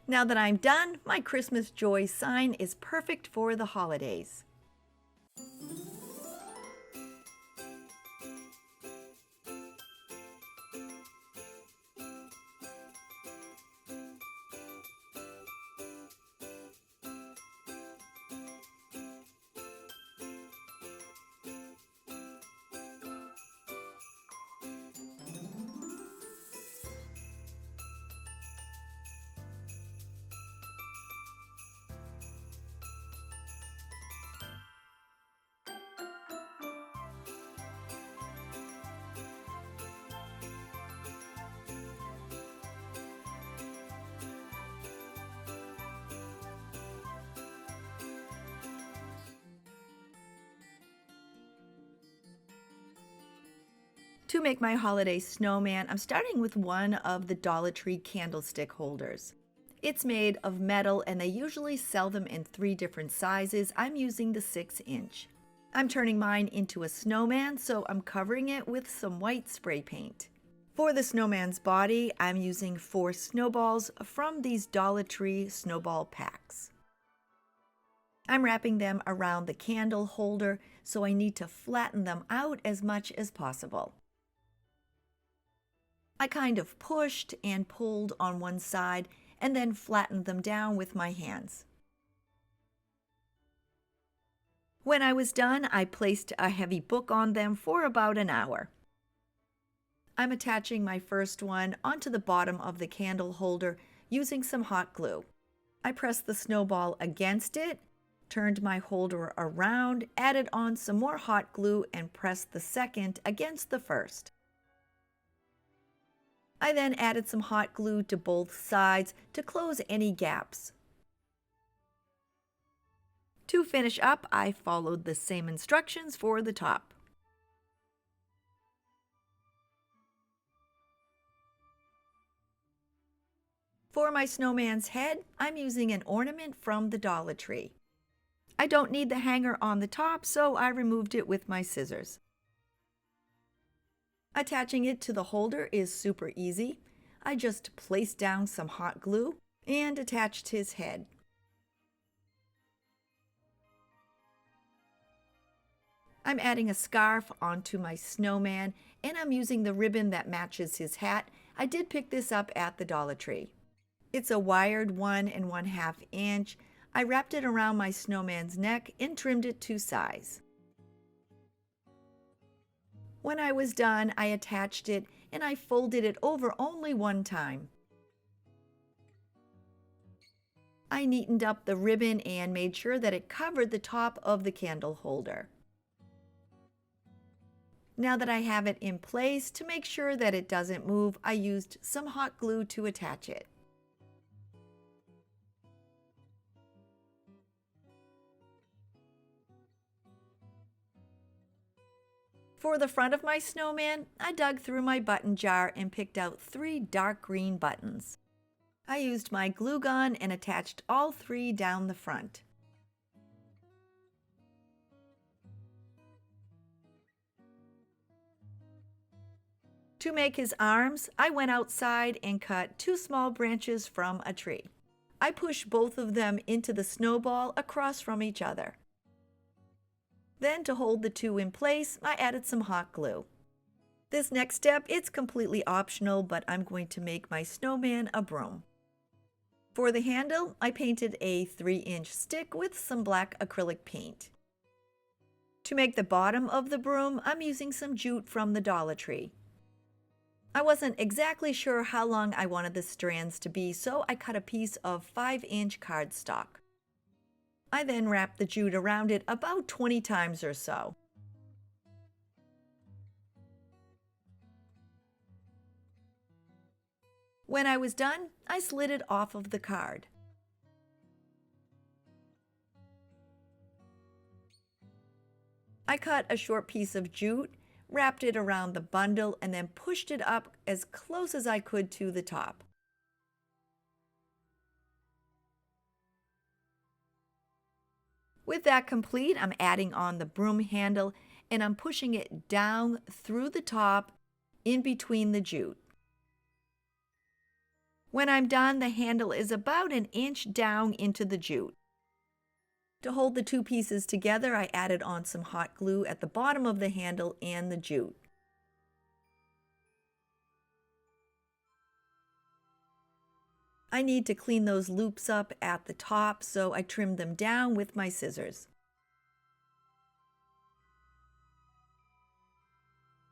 Now that I'm done, my Christmas Joy sign is perfect for the holidays. To make my holiday snowman, I'm starting with one of the Dollar Tree candlestick holders. It's made of metal and they usually sell them in 3 different sizes. I'm using the 6-inch. I'm turning mine into a snowman, so I'm covering it with some white spray paint. For the snowman's body, I'm using 4 snowballs from these Dollar Tree snowball packs. I'm wrapping them around the candle holder, so I need to flatten them out as much as possible. I kind of pushed and pulled on one side and then flattened them down with my hands. When I was done, I placed a heavy book on them for about an hour. I'm attaching my first one onto the bottom of the candle holder using some hot glue. I pressed the snowball against it, turned my holder around, added on some more hot glue, and pressed the second against the first. I then added some hot glue to both sides to close any gaps. To finish up, I followed the same instructions for the top. For my snowman's head, I'm using an ornament from the Dollar Tree. I don't need the hanger on the top, so I removed it with my scissors. Attaching it to the holder is super easy. I just placed down some hot glue and attached his head. I'm adding a scarf onto my snowman, and I'm using the ribbon that matches his hat. I did pick this up at the Dollar Tree. It's a wired 1 1/2 inch. I wrapped it around my snowman's neck and trimmed it to size. When I was done, I attached it and I folded it over only one time. I neatened up the ribbon and made sure that it covered the top of the candle holder. Now that I have it in place, to make sure that it doesn't move, I used some hot glue to attach it. For the front of my snowman, I dug through my button jar and picked out 3 dark green buttons. I used my glue gun and attached all 3 down the front. To make his arms, I went outside and cut 2 small branches from a tree. I pushed both of them into the snowball across from each other. Then, to hold the 2 in place, I added some hot glue. This next step, it's completely optional, but I'm going to make my snowman a broom. For the handle, I painted a 3-inch stick with some black acrylic paint. To make the bottom of the broom, I'm using some jute from the Dollar Tree. I wasn't exactly sure how long I wanted the strands to be, so I cut a piece of 5-inch cardstock. I then wrapped the jute around it about 20 times or so. When I was done, I slid it off of the card. I cut a short piece of jute, wrapped it around the bundle, and then pushed it up as close as I could to the top. With that complete, I'm adding on the broom handle and I'm pushing it down through the top in between the jute. When I'm done, the handle is about 1 inch down into the jute. To hold the 2 pieces together, I added on some hot glue at the bottom of the handle and the jute. I need to clean those loops up at the top, so I trimmed them down with my scissors.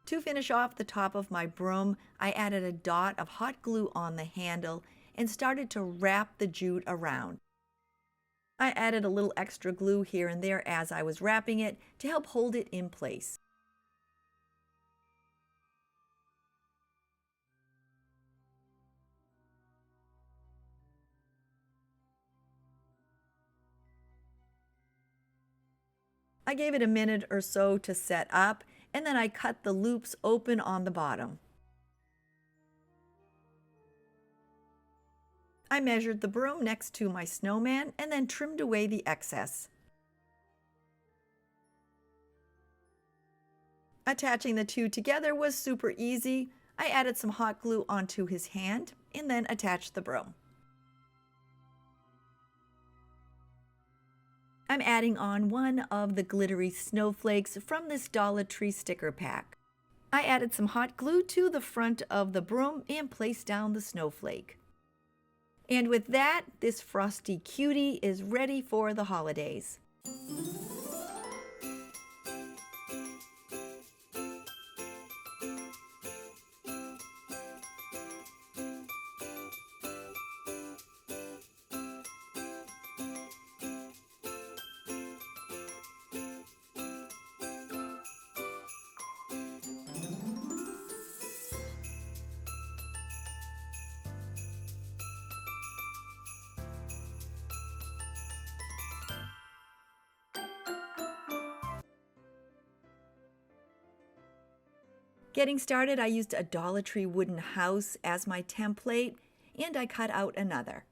To finish off the top of my broom, I added a dot of hot glue on the handle and started to wrap the jute around. I added a little extra glue here and there as I was wrapping it to help hold it in place. I gave it a minute or so to set up, and then I cut the loops open on the bottom. I measured the broom next to my snowman and then trimmed away the excess. Attaching the two together was super easy. I added some hot glue onto his hand and then attached the broom. I'm adding on one of the glittery snowflakes from this Dollar Tree sticker pack. I added some hot glue to the front of the broom and placed down the snowflake. And with that, this frosty cutie is ready for the holidays. Getting started, I used a Dollar Tree wooden house as my template, and I cut out another.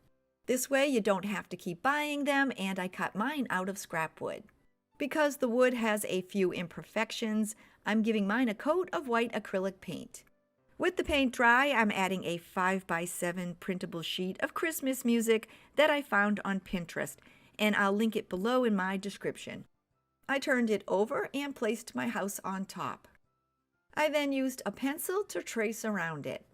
This way you don't have to keep buying them, and I cut mine out of scrap wood. Because the wood has a few imperfections, I'm giving mine a coat of white acrylic paint. With the paint dry, I'm adding a 5x7 printable sheet of Christmas music that I found on Pinterest, and I'll link it below in my description. I turned it over and placed my house on top. I then used a pencil to trace around it.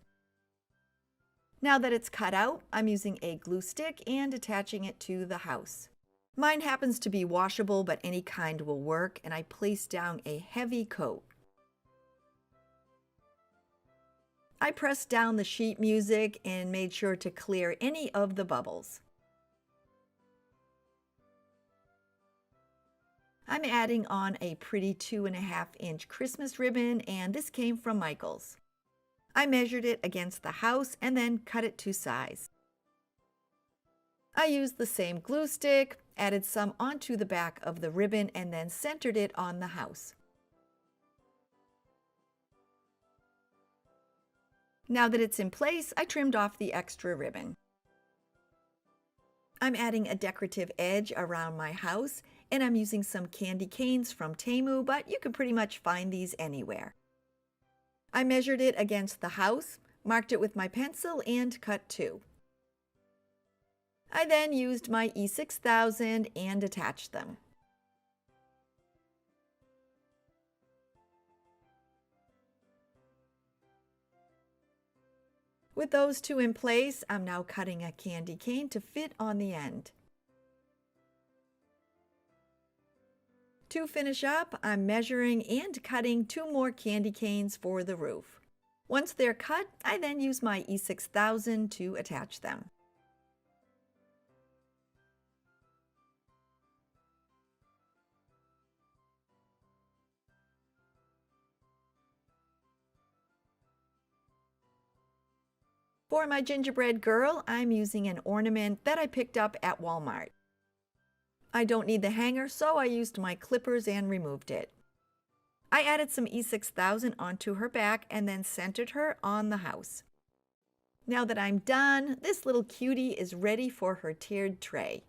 Now that it's cut out, I'm using a glue stick and attaching it to the house. Mine happens to be washable, but any kind will work, and I placed down a heavy coat. I pressed down the sheet music and made sure to clear any of the bubbles. I'm adding on a pretty 2.5-inch Christmas ribbon, and this came from Michael's. I measured it against the house and then cut it to size. I used the same glue stick, added some onto the back of the ribbon, and then centered it on the house. Now that it's in place, I trimmed off the extra ribbon. I'm adding a decorative edge around my house, and I'm using some candy canes from Temu, but you can pretty much find these anywhere. I measured it against the house, marked it with my pencil, and cut 2. I then used my E6000 and attached them. With those two in place, I'm now cutting a candy cane to fit on the end. To finish up, I'm measuring and cutting 2 more candy canes for the roof. Once they're cut, I then use my E6000 to attach them. For my gingerbread girl, I'm using an ornament that I picked up at Walmart. I don't need the hanger, so I used my clippers and removed it. I added some E6000 onto her back and then centered her on the house. Now that I'm done, this little cutie is ready for her tiered tray.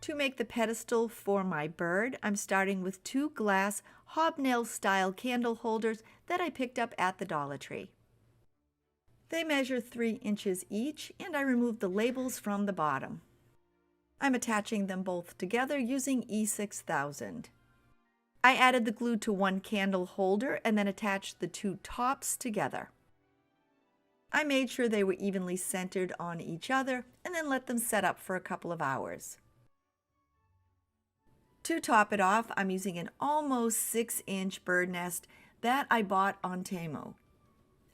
To make the pedestal for my bird, I'm starting with 2 glass hobnail style candle holders that I picked up at the Dollar Tree. They measure 3 inches each, and I removed the labels from the bottom. I'm attaching them both together using E6000. I added the glue to one candle holder and then attached the 2 tops together. I made sure they were evenly centered on each other and then let them set up for a couple of hours. To top it off, I'm using an almost 6-inch bird nest that I bought on Temu.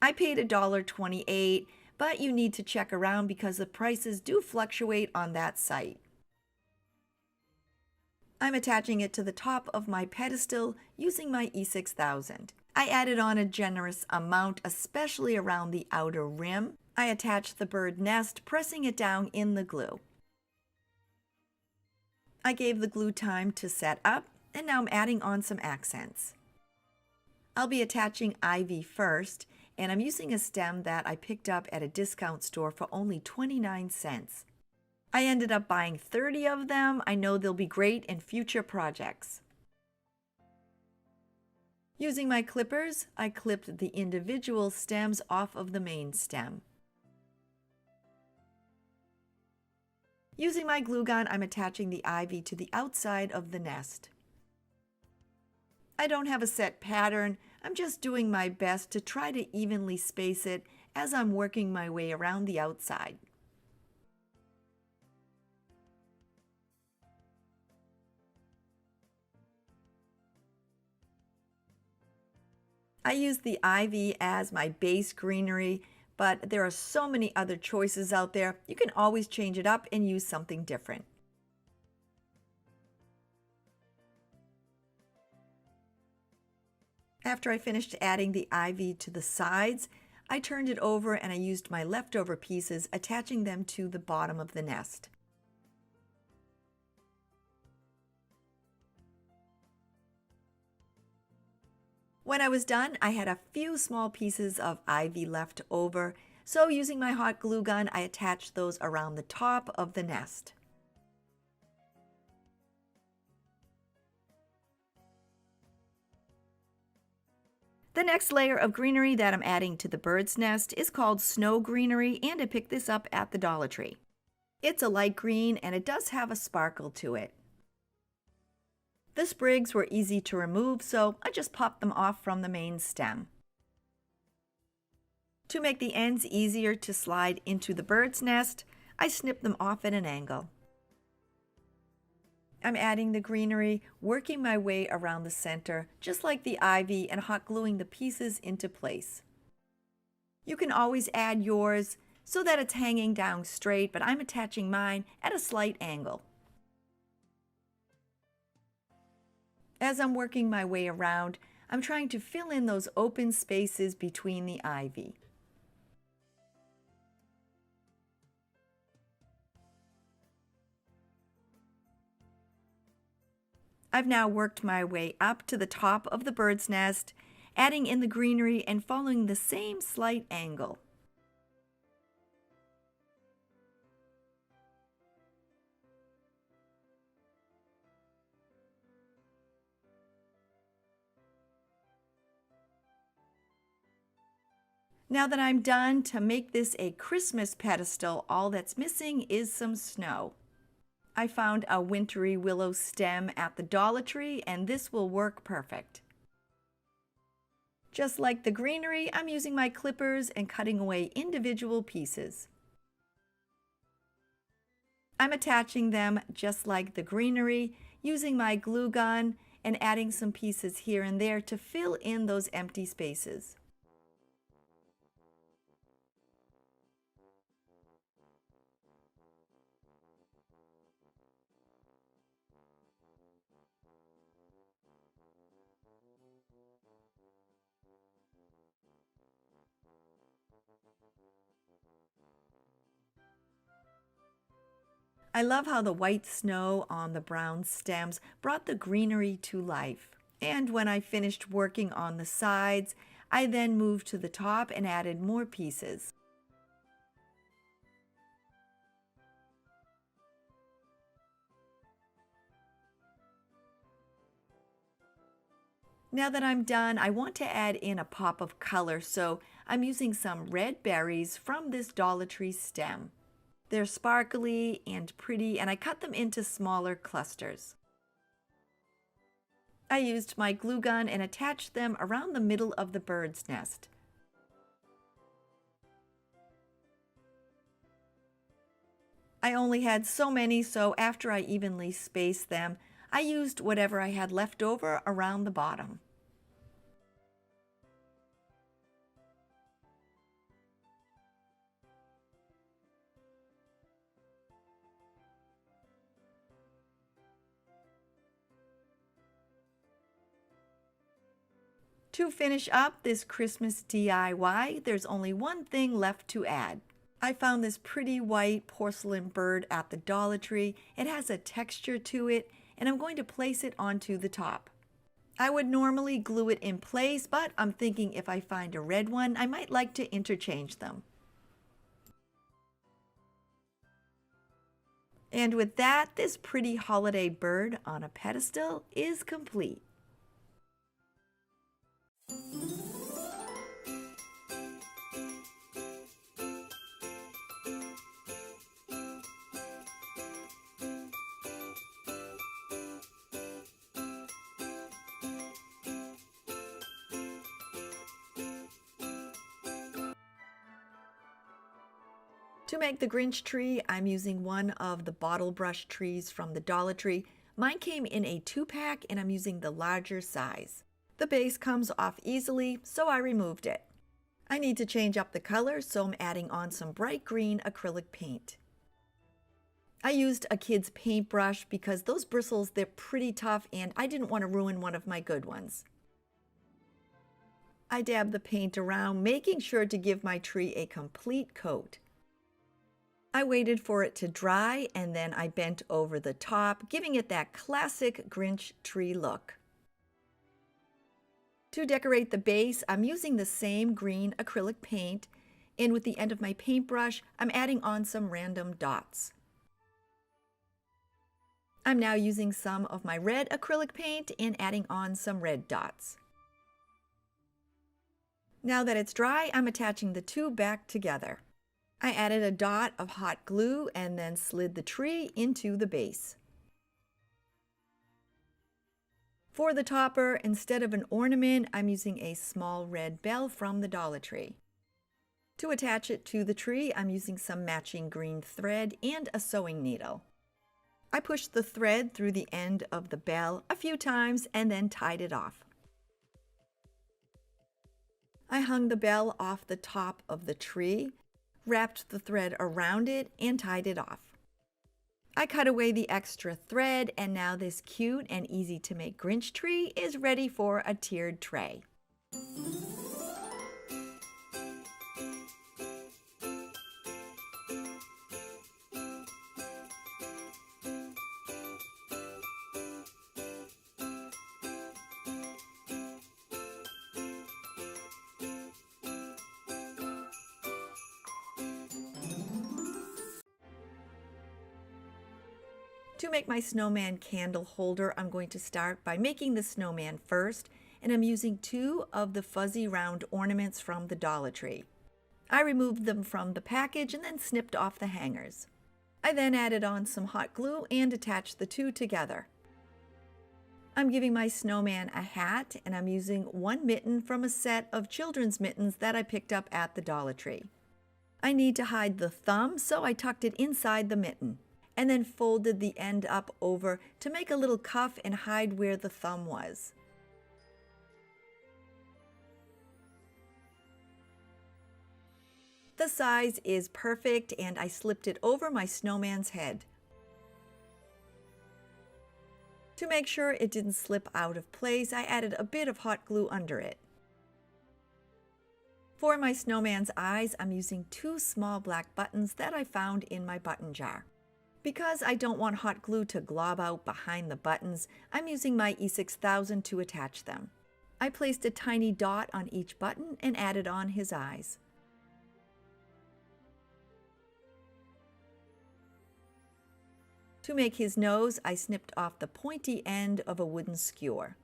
I paid $1.28, but you need to check around because the prices do fluctuate on that site. I'm attaching it to the top of my pedestal using my E6000. I added on a generous amount, especially around the outer rim. I attached the bird nest, pressing it down in the glue. I gave the glue time to set up, and now I'm adding on some accents. I'll be attaching ivy first, and I'm using a stem that I picked up at a discount store for only 29 cents. I ended up buying 30 of them. I know they'll be great in future projects. Using my clippers, I clipped the individual stems off of the main stem. Using my glue gun, I'm attaching the ivy to the outside of the nest. I don't have a set pattern. I'm just doing my best to try to evenly space it as I'm working my way around the outside. I use the ivy as my base greenery, but there are so many other choices out there. You can always change it up and use something different. After I finished adding the ivy to the sides, I turned it over and I used my leftover pieces, attaching them to the bottom of the nest. When I was done, I had a few small pieces of ivy left over, so using my hot glue gun, I attached those around the top of the nest. The next layer of greenery that I'm adding to the bird's nest is called snow greenery, and I picked this up at the Dollar Tree. It's a light green and it does have a sparkle to it. The sprigs were easy to remove, so I just popped them off from the main stem. To make the ends easier to slide into the bird's nest, I snipped them off at an angle. I'm adding the greenery, working my way around the center, just like the ivy, and hot gluing the pieces into place. You can always add yours so that it's hanging down straight, but I'm attaching mine at a slight angle. As I'm working my way around, I'm trying to fill in those open spaces between the ivy. I've now worked my way up to the top of the bird's nest, adding in the greenery and following the same slight angle. Now that I'm done, to make this a Christmas pedestal, all that's missing is some snow. I found a wintry willow stem at the Dollar Tree, and this will work perfect. Just like the greenery, I'm using my clippers and cutting away individual pieces. I'm attaching them just like the greenery, using my glue gun and adding some pieces here and there to fill in those empty spaces. I love how the white snow on the brown stems brought the greenery to life. And when I finished working on the sides, I then moved to the top and added more pieces. Now that I'm done, I want to add in a pop of color, so I'm using some red berries from this Dollar Tree stem. They're sparkly and pretty, and I cut them into smaller clusters. I used my glue gun and attached them around the middle of the bird's nest. I only had so many, so after I evenly spaced them, I used whatever I had left over around the bottom. To finish up this Christmas DIY, there's only one thing left to add. I found this pretty white porcelain bird at the Dollar Tree. It has a texture to it, and I'm going to place it onto the top. I would normally glue it in place, but I'm thinking if I find a red one, I might like to interchange them. And with that, this pretty holiday bird on a pedestal is complete. To make the Grinch tree, I'm using one of the bottle brush trees from the Dollar Tree. Mine came in a 2-pack and I'm using the larger size. The base comes off easily, so I removed it. I need to change up the color, so I'm adding on some bright green acrylic paint. I used a kid's paintbrush because those bristles, they're pretty tough and I didn't want to ruin one of my good ones. I dabbed the paint around, making sure to give my tree a complete coat. I waited for it to dry and then I bent over the top, giving it that classic Grinch tree look. To decorate the base, I'm using the same green acrylic paint, and with the end of my paintbrush, I'm adding on some random dots. I'm now using some of my red acrylic paint and adding on some red dots. Now that it's dry, I'm attaching the two back together. I added a dot of hot glue and then slid the tree into the base. For the topper, instead of an ornament, I'm using a small red bell from the Dollar Tree. To attach it to the tree, I'm using some matching green thread and a sewing needle. I pushed the thread through the end of the bell a few times and then tied it off. I hung the bell off the top of the tree, wrapped the thread around it, and tied it off. I cut away the extra thread, and now this cute and easy to make Grinch tree is ready for a tiered tray. To make my snowman candle holder, I'm going to start by making the snowman first, and I'm using 2 of the fuzzy round ornaments from the Dollar Tree. I removed them from the package and then snipped off the hangers. I then added on some hot glue and attached the 2 together. I'm giving my snowman a hat, and I'm using 1 mitten from a set of children's mittens that I picked up at the Dollar Tree. I need to hide the thumb, so I tucked it inside the mitten, and then folded the end up over to make a little cuff and hide where the thumb was. The size is perfect, and I slipped it over my snowman's head. To make sure it didn't slip out of place, I added a bit of hot glue under it. For my snowman's eyes, I'm using 2 small black buttons that I found in my button jar. Because I don't want hot glue to glob out behind the buttons, I'm using my E6000 to attach them. I placed a tiny dot on each button and added on his eyes. To make his nose, I snipped off the pointy end of a wooden skewer.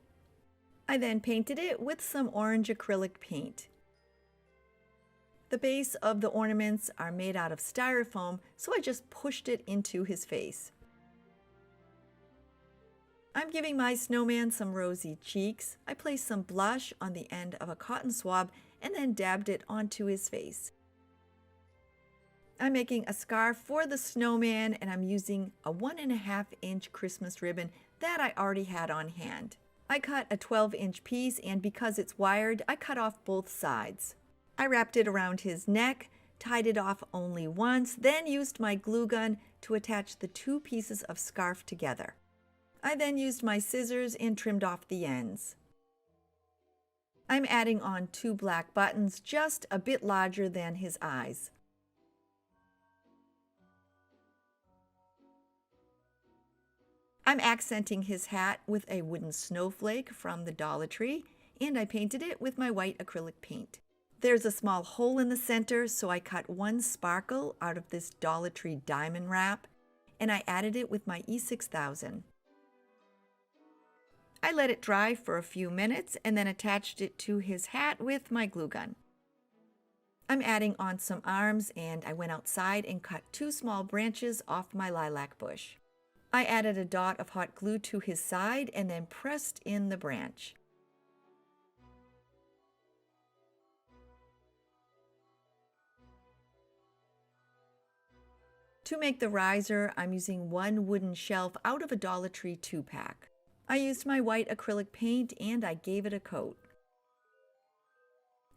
I then painted it with some orange acrylic paint. The base of the ornaments are made out of styrofoam, so I just pushed it into his face. I'm giving my snowman some rosy cheeks. I placed some blush on the end of a cotton swab and then dabbed it onto his face. I'm making a scarf for the snowman, and I'm using a 1.5-inch Christmas ribbon that I already had on hand. I cut a 12-inch piece, and because it's wired, I cut off both sides. I wrapped it around his neck, tied it off only once, then used my glue gun to attach the 2 pieces of scarf together. I then used my scissors and trimmed off the ends. I'm adding on 2 black buttons just a bit larger than his eyes. I'm accenting his hat with a wooden snowflake from the Dollar Tree, and I painted it with my white acrylic paint. There's a small hole in the center, so I cut 1 sparkle out of this Dollar Tree diamond wrap, and I added it with my E6000. I let it dry for a few minutes and then attached it to his hat with my glue gun. I'm adding on some arms, and I went outside and cut 2 small branches off my lilac bush. I added a dot of hot glue to his side and then pressed in the branch. To make the riser, I'm using 1 wooden shelf out of a Dollar Tree 2-pack. I used my white acrylic paint and I gave it a coat.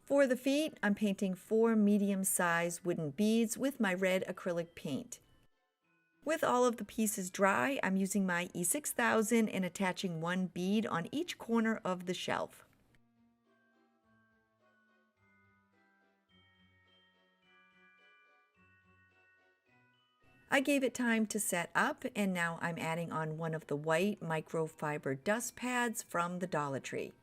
For the feet, I'm painting 4 medium-sized wooden beads with my red acrylic paint. With all of the pieces dry, I'm using my E6000 and attaching 1 bead on each corner of the shelf. I gave it time to set up, and now I'm adding on one of the white microfiber dust pads from the Dollar Tree.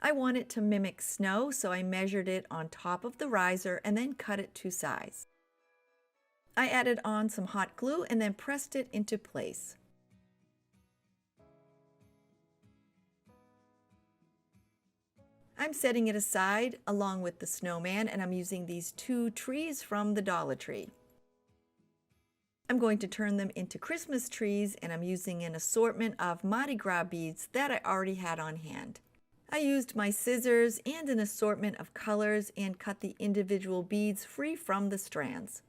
I want it to mimic snow, so I measured it on top of the riser and then cut it to size. I added on some hot glue and then pressed it into place. I'm setting it aside along with the snowman, and I'm using these 2 trees from the Dollar Tree. I'm going to turn them into Christmas trees, and I'm using an assortment of Mardi Gras beads that I already had on hand. I used my scissors and an assortment of colors and cut the individual beads free from the strands.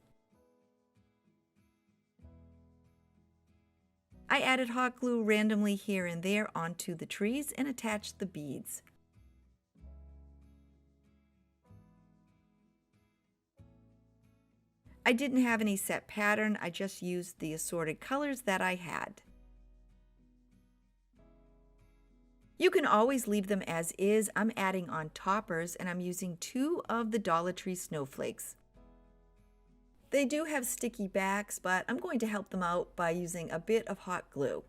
I added hot glue randomly here and there onto the trees and attached the beads. I didn't have any set pattern, I just used the assorted colors that I had. You can always leave them as is. I'm adding on toppers, and I'm using 2 of the Dollar Tree snowflakes. They do have sticky backs, but I'm going to help them out by using a bit of hot glue.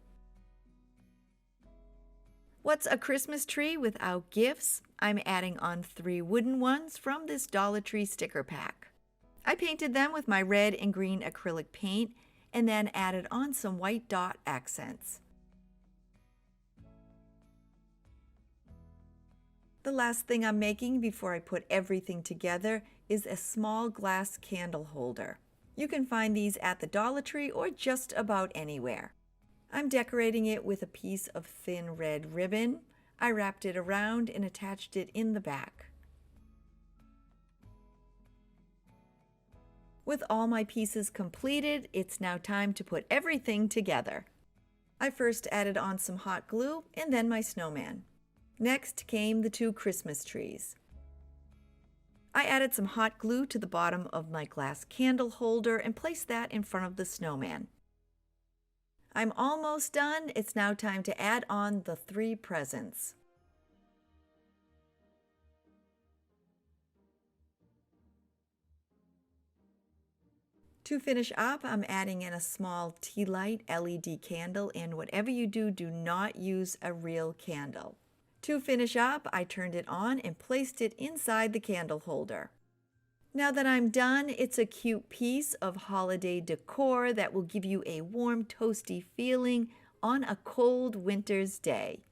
What's a Christmas tree without gifts? I'm adding on 3 wooden ones from this Dollar Tree sticker pack. I painted them with my red and green acrylic paint and then added on some white dot accents. The last thing I'm making before I put everything together is a small glass candle holder. You can find these at the Dollar Tree or just about anywhere. I'm decorating it with a piece of thin red ribbon. I wrapped it around and attached it in the back. With all my pieces completed, it's now time to put everything together. I first added on some hot glue and then my snowman. Next came the 2 Christmas trees. I added some hot glue to the bottom of my glass candle holder and placed that in front of the snowman. I'm almost done. It's now time to add on the 3 presents. To finish up, I'm adding in a small tea light LED candle, and whatever you do, do not use a real candle. To finish up, I turned it on and placed it inside the candle holder. Now that I'm done, it's a cute piece of holiday decor that will give you a warm, toasty feeling on a cold winter's day.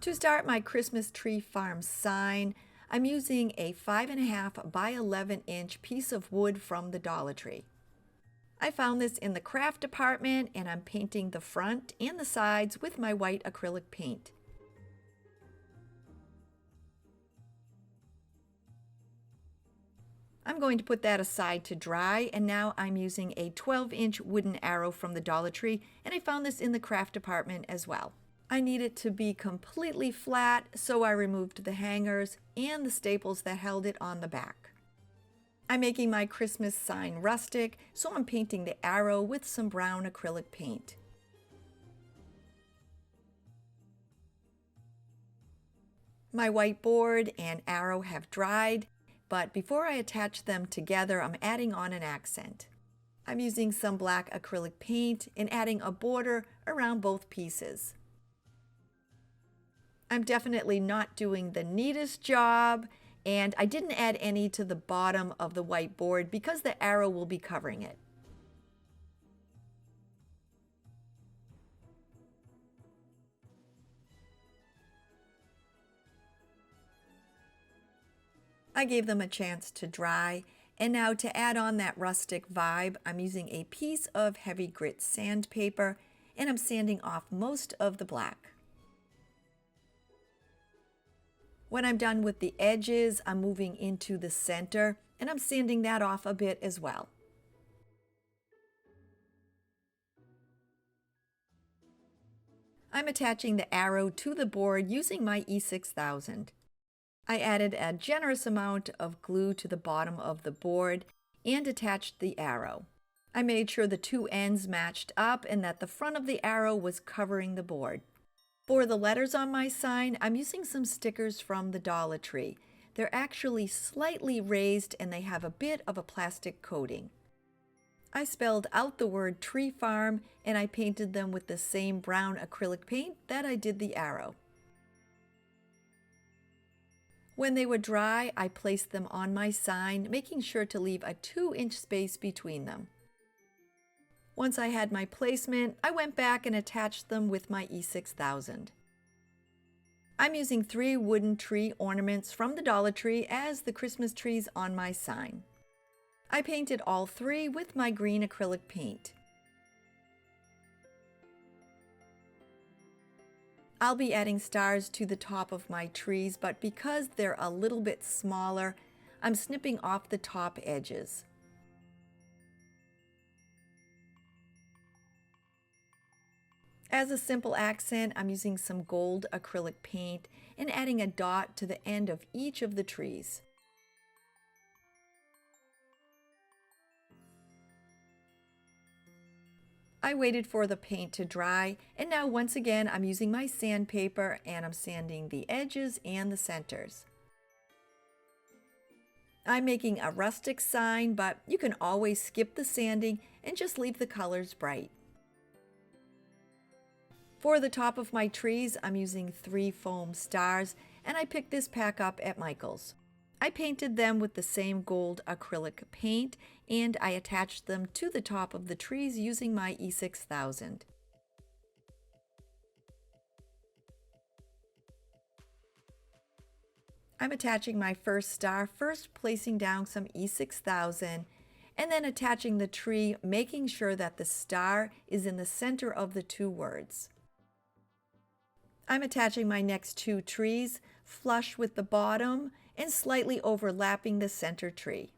To start my Christmas tree farm sign, I'm using a 5.5 by 11 inch piece of wood from the Dollar Tree. I found this in the craft department and I'm painting the front and the sides with my white acrylic paint. I'm going to put that aside to dry, and now I'm using a 12-inch wooden arrow from the Dollar Tree, and I found this in the craft department as well. I need it to be completely flat, so I removed the hangers and the staples that held it on the back. I'm making my Christmas sign rustic, so I'm painting the arrow with some brown acrylic paint. My white board and arrow have dried, but before I attach them together, I'm adding on an accent. I'm using some black acrylic paint and adding a border around both pieces. I'm definitely not doing the neatest job, and I didn't add any to the bottom of the white board because the arrow will be covering it. I gave them a chance to dry, and now to add on that rustic vibe, I'm using a piece of heavy grit sandpaper, and I'm sanding off most of the black. When I'm done with the edges, I'm moving into the center, and I'm sanding that off a bit as well. I'm attaching the arrow to the board using my E6000. I added a generous amount of glue to the bottom of the board and attached the arrow. I made sure the two ends matched up and that the front of the arrow was covering the board. For the letters on my sign, I'm using some stickers from the Dollar Tree. They're actually slightly raised and they have a bit of a plastic coating. I spelled out the word Tree Farm and I painted them with the same brown acrylic paint that I did the arrow. When they were dry, I placed them on my sign, making sure to leave a 2-inch space between them. Once I had my placement, I went back and attached them with my E6000. I'm using 3 wooden tree ornaments from the Dollar Tree as the Christmas trees on my sign. I painted all 3 with my green acrylic paint. I'll be adding stars to the top of my trees, but because they're a little bit smaller, I'm snipping off the top edges. As a simple accent, I'm using some gold acrylic paint and adding a dot to the end of each of the trees. I waited for the paint to dry, and now once again I'm using my sandpaper and I'm sanding the edges and the centers. I'm making a rustic sign, but you can always skip the sanding and just leave the colors bright. For the top of my trees, I'm using 3 foam stars, and I picked this pack up at Michael's. I painted them with the same gold acrylic paint, and I attached them to the top of the trees using my E6000. I'm attaching my first star, first placing down some E6000, and then attaching the tree, making sure that the star is in the center of the 2 words. I'm attaching my next 2 trees, flush with the bottom, and slightly overlapping the center tree.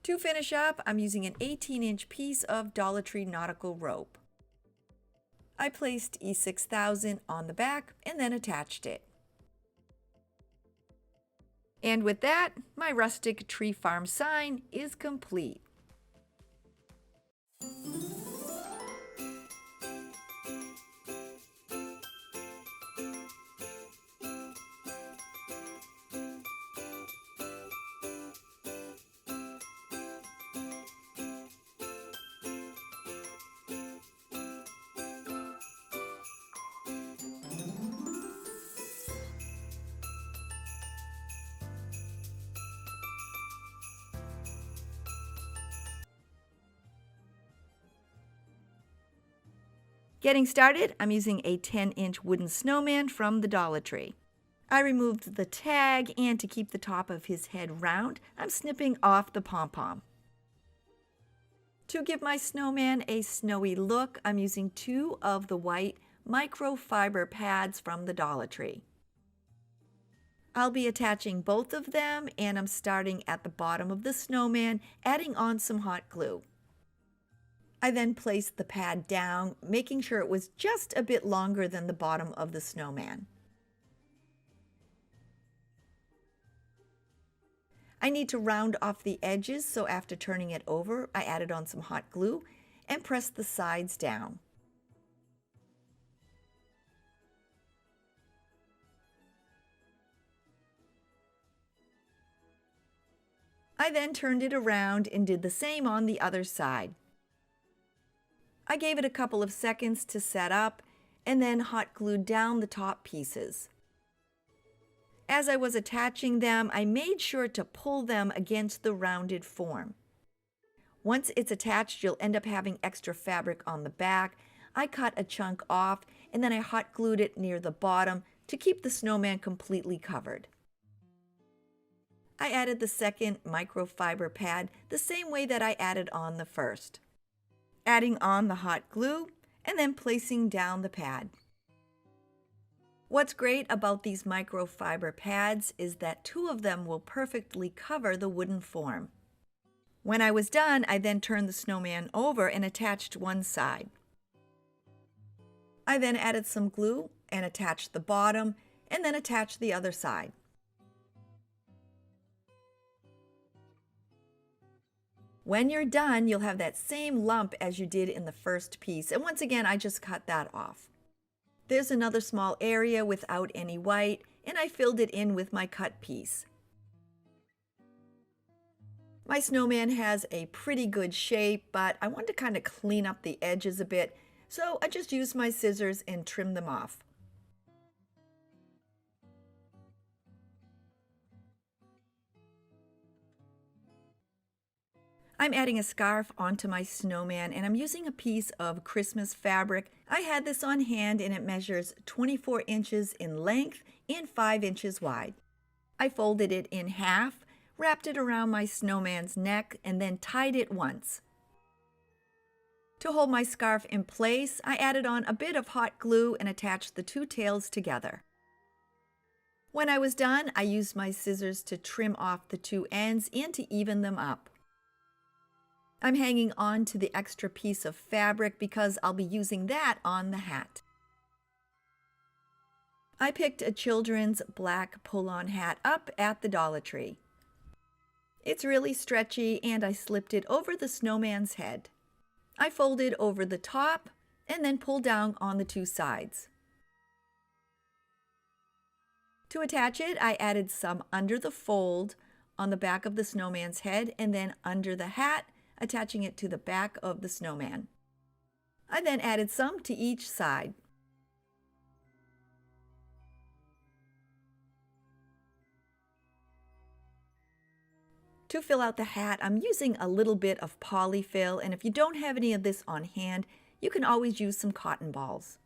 To finish up, I'm using an 18-inch piece of Dollar Tree nautical rope. I placed E6000 on the back and then attached it. And with that, my rustic tree farm sign is complete. Getting started, I'm using a 10-inch wooden snowman from the Dollar Tree. I removed the tag, and to keep the top of his head round, I'm snipping off the pom-pom. To give my snowman a snowy look, I'm using 2 of the white microfiber pads from the Dollar Tree. I'll be attaching both of them, and I'm starting at the bottom of the snowman, adding on some hot glue. I then placed the pad down, making sure it was just a bit longer than the bottom of the snowman. I need to round off the edges, so after turning it over, I added on some hot glue and pressed the sides down. I then turned it around and did the same on the other side. I gave it a couple of seconds to set up and then hot glued down the top pieces. As I was attaching them, I made sure to pull them against the rounded form. Once it's attached, you'll end up having extra fabric on the back. I cut a chunk off and then I hot glued it near the bottom to keep the snowman completely covered. I added the second microfiber pad the same way that I added on the first. Adding on the hot glue and then placing down the pad. What's great about these microfiber pads is that 2 of them will perfectly cover the wooden form. When I was done, I then turned the snowman over and attached one side. I then added some glue and attached the bottom and then attached the other side. When you're done, you'll have that same lump as you did in the first piece, and once again, I just cut that off. There's another small area without any white, and I filled it in with my cut piece. My snowman has a pretty good shape, but I want to kind of clean up the edges a bit, so I just used my scissors and trimmed them off. I'm adding a scarf onto my snowman, and I'm using a piece of Christmas fabric. I had this on hand and it measures 24 inches in length and 5 inches wide. I folded it in half, wrapped it around my snowman's neck, and then tied it once. To hold my scarf in place, I added on a bit of hot glue and attached the 2 tails together. When I was done, I used my scissors to trim off the 2 ends and to even them up. I'm hanging on to the extra piece of fabric because I'll be using that on the hat. I picked a children's black pull-on hat up at the Dollar Tree. It's really stretchy and I slipped it over the snowman's head. I folded over the top and then pulled down on the 2 sides. To attach it, I added some under the fold on the back of the snowman's head and then under the hat, attaching it to the back of the snowman. I then added some to each side. To fill out the hat, I'm using a little bit of polyfill, and if you don't have any of this on hand, you can always use some cotton balls.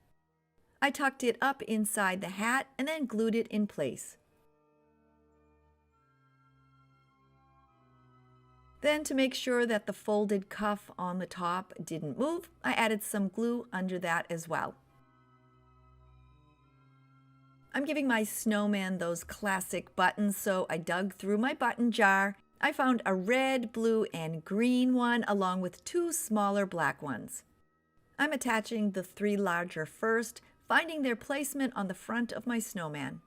I tucked it up inside the hat and then glued it in place. Then, to make sure that the folded cuff on the top didn't move, I added some glue under that as well. I'm giving my snowman those classic buttons, so I dug through my button jar. I found a red, blue, and green one along with 2 smaller black ones. I'm attaching the 3 larger first, finding their placement on the front of my snowman.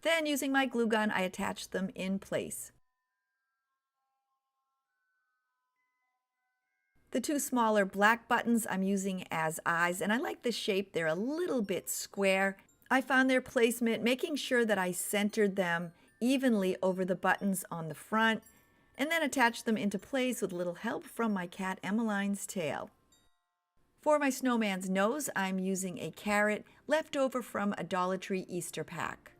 Then, using my glue gun, I attached them in place. The 2 smaller black buttons I'm using as eyes, and I like the shape. They're a little bit square. I found their placement, making sure that I centered them evenly over the buttons on the front, and then attached them into place with a little help from my cat Emmeline's tail. For my snowman's nose, I'm using a carrot left over from a Dollar Tree Easter pack.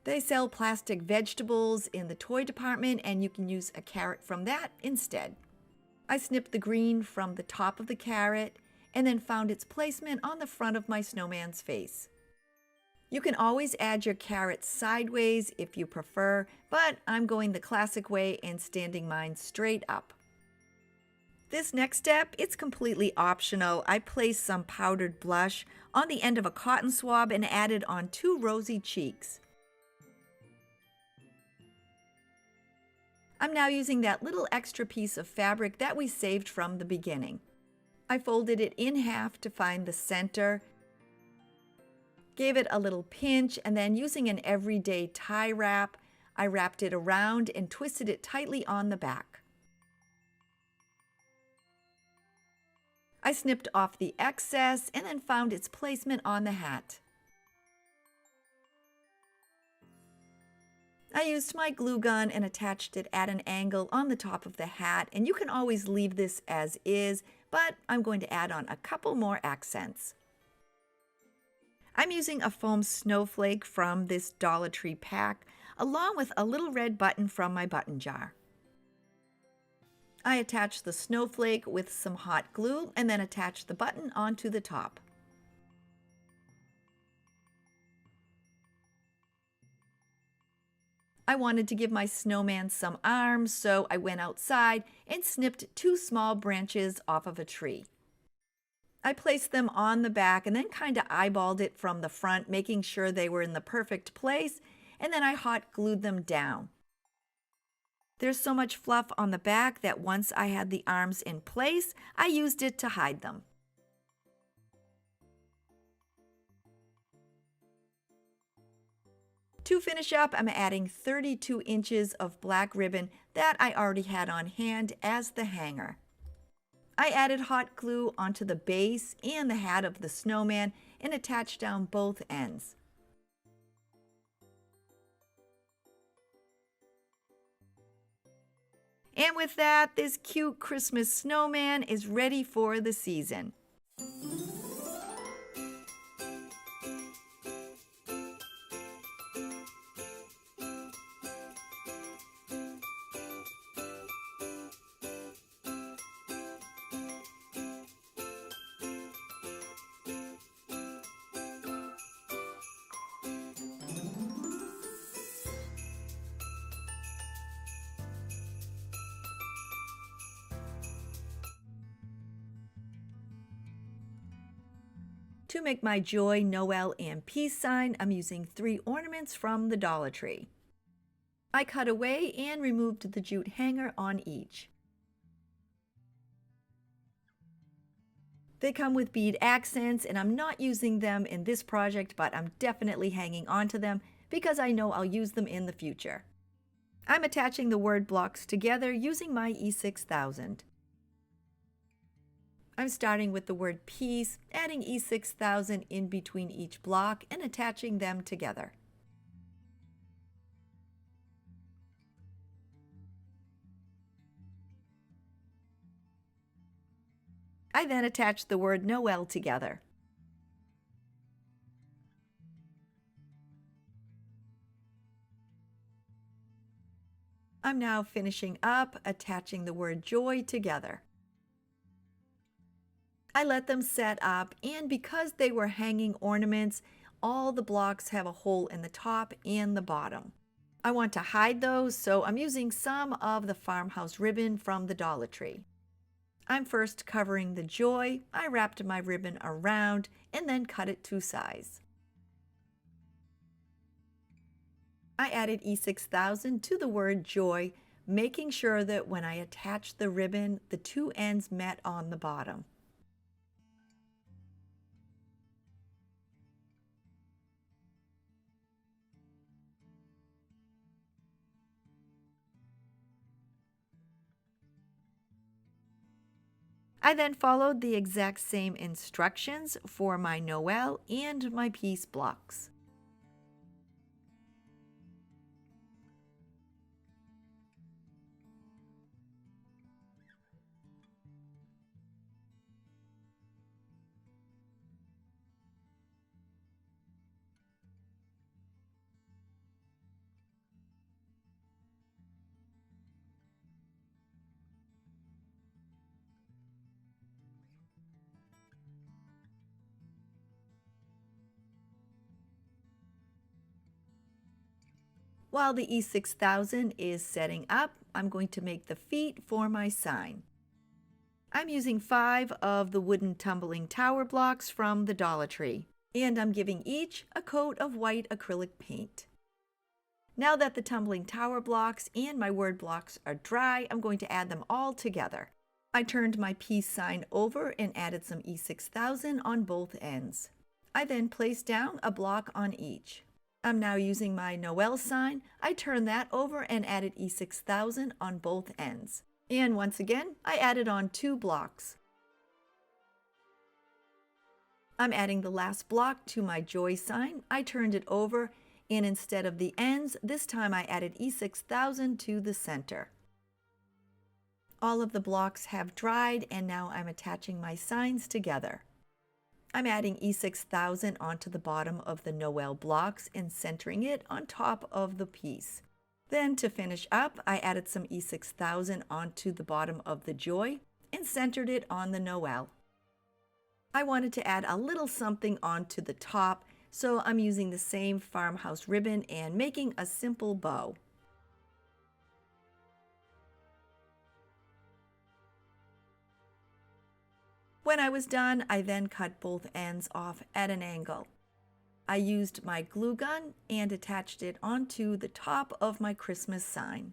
They sell plastic vegetables in the toy department, and you can use a carrot from that instead. I snipped the green from the top of the carrot and then found its placement on the front of my snowman's face. You can always add your carrots sideways if you prefer, but I'm going the classic way and standing mine straight up. This next step, it's completely optional. I placed some powdered blush on the end of a cotton swab and added on 2 rosy cheeks. I'm now using that little extra piece of fabric that we saved from the beginning. I folded it in half to find the center, gave it a little pinch, and then using an everyday tie wrap, I wrapped it around and twisted it tightly on the back. I snipped off the excess and then found its placement on the hat. I used my glue gun and attached it at an angle on the top of the hat, and you can always leave this as is, but I'm going to add on a couple more accents. I'm using a foam snowflake from this Dollar Tree pack, along with a little red button from my button jar. I attached the snowflake with some hot glue and then attached the button onto the top. I wanted to give my snowman some arms, so I went outside and snipped 2 small branches off of a tree. I placed them on the back and then kind of eyeballed it from the front, making sure they were in the perfect place, and then I hot glued them down. There's so much fluff on the back that once I had the arms in place, I used it to hide them. To finish up, I'm adding 32 inches of black ribbon that I already had on hand as the hanger. I added hot glue onto the base and the hat of the snowman and attached down both ends. And with that, this cute Christmas snowman is ready for the season. To make my joy, Noel, and peace sign, I'm using 3 ornaments from the Dollar Tree. I cut away and removed the jute hanger on each. They come with bead accents, and I'm not using them in this project, but I'm definitely hanging on to them because I know I'll use them in the future. I'm attaching the word blocks together using my E6000. I'm starting with the word peace, adding E6000 in between each block and attaching them together. I then attach the word Noel together. I'm now finishing up, attaching the word joy together. I let them set up, and because they were hanging ornaments, all the blocks have a hole in the top and the bottom. I want to hide those, so I'm using some of the farmhouse ribbon from the Dollar Tree. I'm first covering the joy. I wrapped my ribbon around and then cut it to size. I added E6000 to the word joy, making sure that when I attached the ribbon, the 2 ends met on the bottom. I then followed the exact same instructions for my Noel and my peace blocks. While the E6000 is setting up, I'm going to make the feet for my sign. I'm using 5 of the wooden tumbling tower blocks from the Dollar Tree, and I'm giving each a coat of white acrylic paint. Now that the tumbling tower blocks and my word blocks are dry, I'm going to add them all together. I turned my peace sign over and added some E6000 on both ends. I then placed down a block on each. I'm now using my Noel sign. I turned that over and added E6000 on both ends. And once again, I added on 2 blocks. I'm adding the last block to my joy sign. I turned it over, and instead of the ends, this time I added E6000 to the center. All of the blocks have dried, and now I'm attaching my signs together. I'm adding E6000 onto the bottom of the Noel blocks and centering it on top of the piece. Then to finish up, I added some E6000 onto the bottom of the joy and centered it on the Noel. I wanted to add a little something onto the top, so I'm using the same farmhouse ribbon and making a simple bow. When I was done, I then cut both ends off at an angle. I used my glue gun and attached it onto the top of my Christmas sign.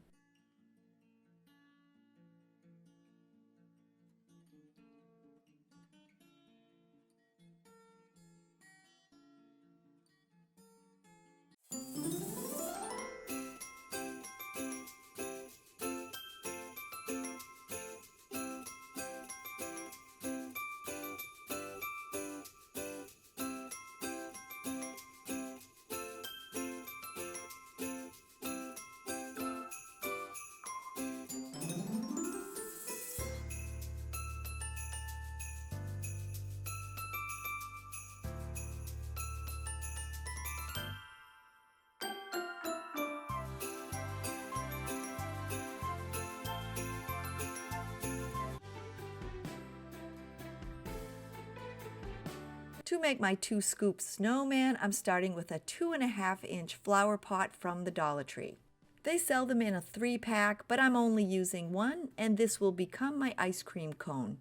To make my 2-scoop snowman, I'm starting with a 2.5-inch flower pot from the Dollar Tree. They sell them in a 3-pack, but I'm only using one, and this will become my ice cream cone.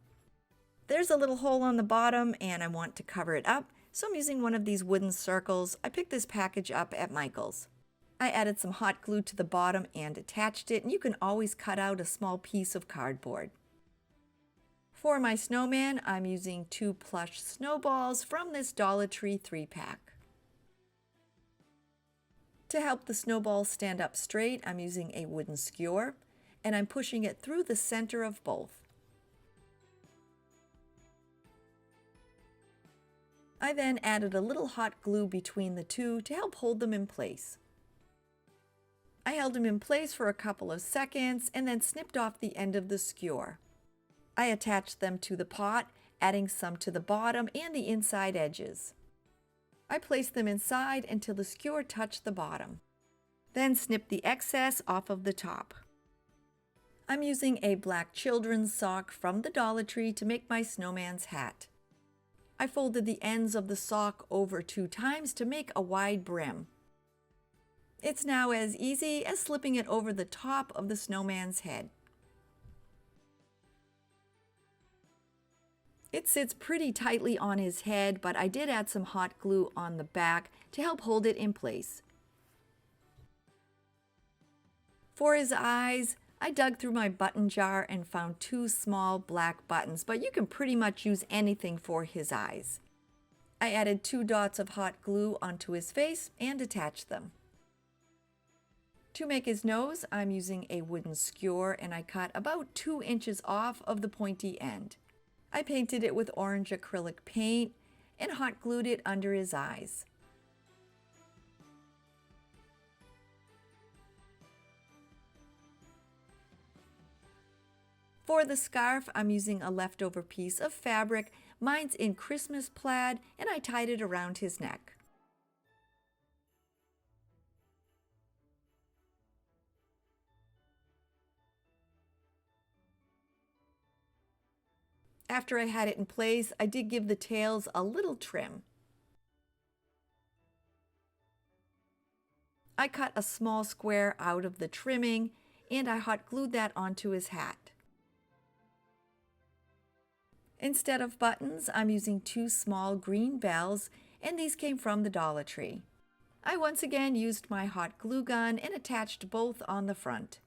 There's a little hole on the bottom, and I want to cover it up, so I'm using one of these wooden circles. I picked this package up at Michael's. I added some hot glue to the bottom and attached it, and you can always cut out a small piece of cardboard. For my snowman, I'm using 2 plush snowballs from this Dollar Tree 3-pack. To help the snowballs stand up straight, I'm using a wooden skewer, and I'm pushing it through the center of both. I then added a little hot glue between the two to help hold them in place. I held them in place for a couple of seconds and then snipped off the end of the skewer. I attached them to the pot, adding some to the bottom and the inside edges. I placed them inside until the skewer touched the bottom. Then snipped the excess off of the top. I'm using a black children's sock from the Dollar Tree to make my snowman's hat. I folded the ends of the sock over 2 times to make a wide brim. It's now as easy as slipping it over the top of the snowman's head. It sits pretty tightly on his head, but I did add some hot glue on the back to help hold it in place. For his eyes, I dug through my button jar and found 2 small black buttons, but you can pretty much use anything for his eyes. I added 2 dots of hot glue onto his face and attached them. To make his nose, I'm using a wooden skewer and I cut about 2 inches off of the pointy end. I painted it with orange acrylic paint and hot glued it under his eyes. For the scarf, I'm using a leftover piece of fabric. Mine's in Christmas plaid, and I tied it around his neck. After I had it in place, I did give the tails a little trim. I cut a small square out of the trimming and I hot glued that onto his hat. Instead of buttons, I'm using 2 small green bells, and these came from the Dollar Tree. I once again used my hot glue gun and attached both on the front.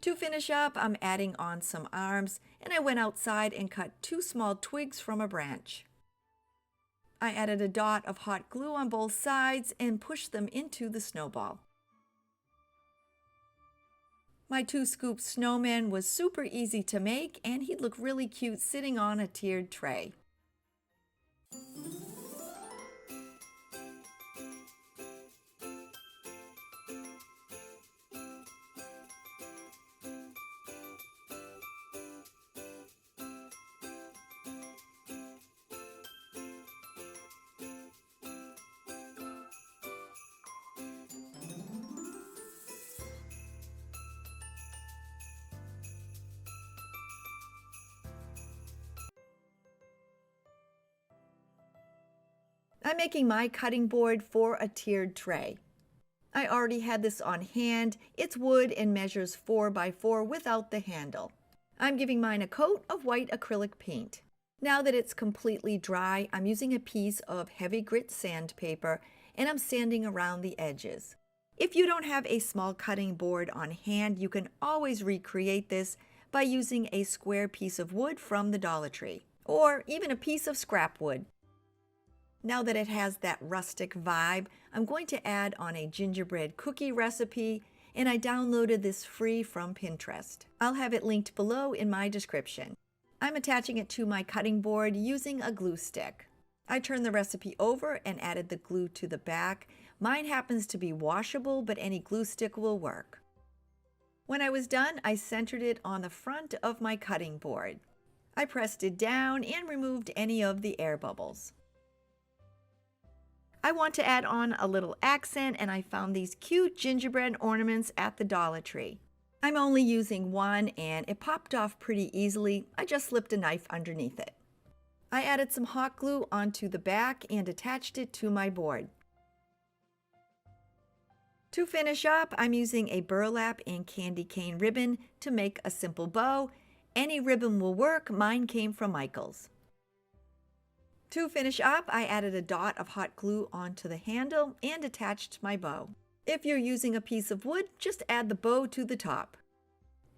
To finish up, I'm adding on some arms, and I went outside and cut 2 small twigs from a branch. I added a dot of hot glue on both sides and pushed them into the snowball. My 2-scoop snowman was super easy to make, and he'd look really cute sitting on a tiered tray. I'm making my cutting board for a tiered tray. I already had this on hand. It's wood and measures 4 by 4 without the handle. I'm giving mine a coat of white acrylic paint. Now that it's completely dry, I'm using a piece of heavy grit sandpaper and I'm sanding around the edges. If you don't have a small cutting board on hand, you can always recreate this by using a square piece of wood from the Dollar Tree, or even a piece of scrap wood. Now that it has that rustic vibe, I'm going to add on a gingerbread cookie recipe, and I downloaded this free from Pinterest. I'll have it linked below in my description. I'm attaching it to my cutting board using a glue stick. I turned the recipe over and added the glue to the back. Mine happens to be washable, but any glue stick will work. When I was done, I centered it on the front of my cutting board. I pressed it down and removed any of the air bubbles. I want to add on a little accent, and I found these cute gingerbread ornaments at the Dollar Tree. I'm only using one and it popped off pretty easily. I just slipped a knife underneath it. I added some hot glue onto the back and attached it to my board. To finish up, I'm using a burlap and candy cane ribbon to make a simple bow. Any ribbon will work. Mine came from Michael's. To finish up, I added a dot of hot glue onto the handle and attached my bow. If you're using a piece of wood, just add the bow to the top.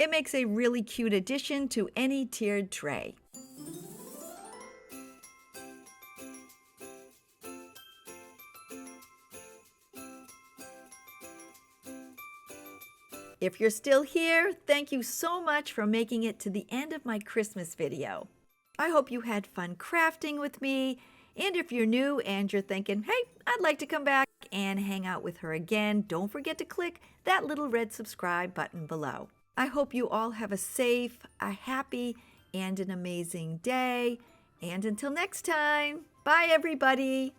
It makes a really cute addition to any tiered tray. If you're still here, thank you so much for making it to the end of my Christmas video. I hope you had fun crafting with me, and if you're new and you're thinking, hey, I'd like to come back and hang out with her again, don't forget to click that little red subscribe button below. I hope you all have a safe, a happy, and an amazing day, and until next time, bye everybody!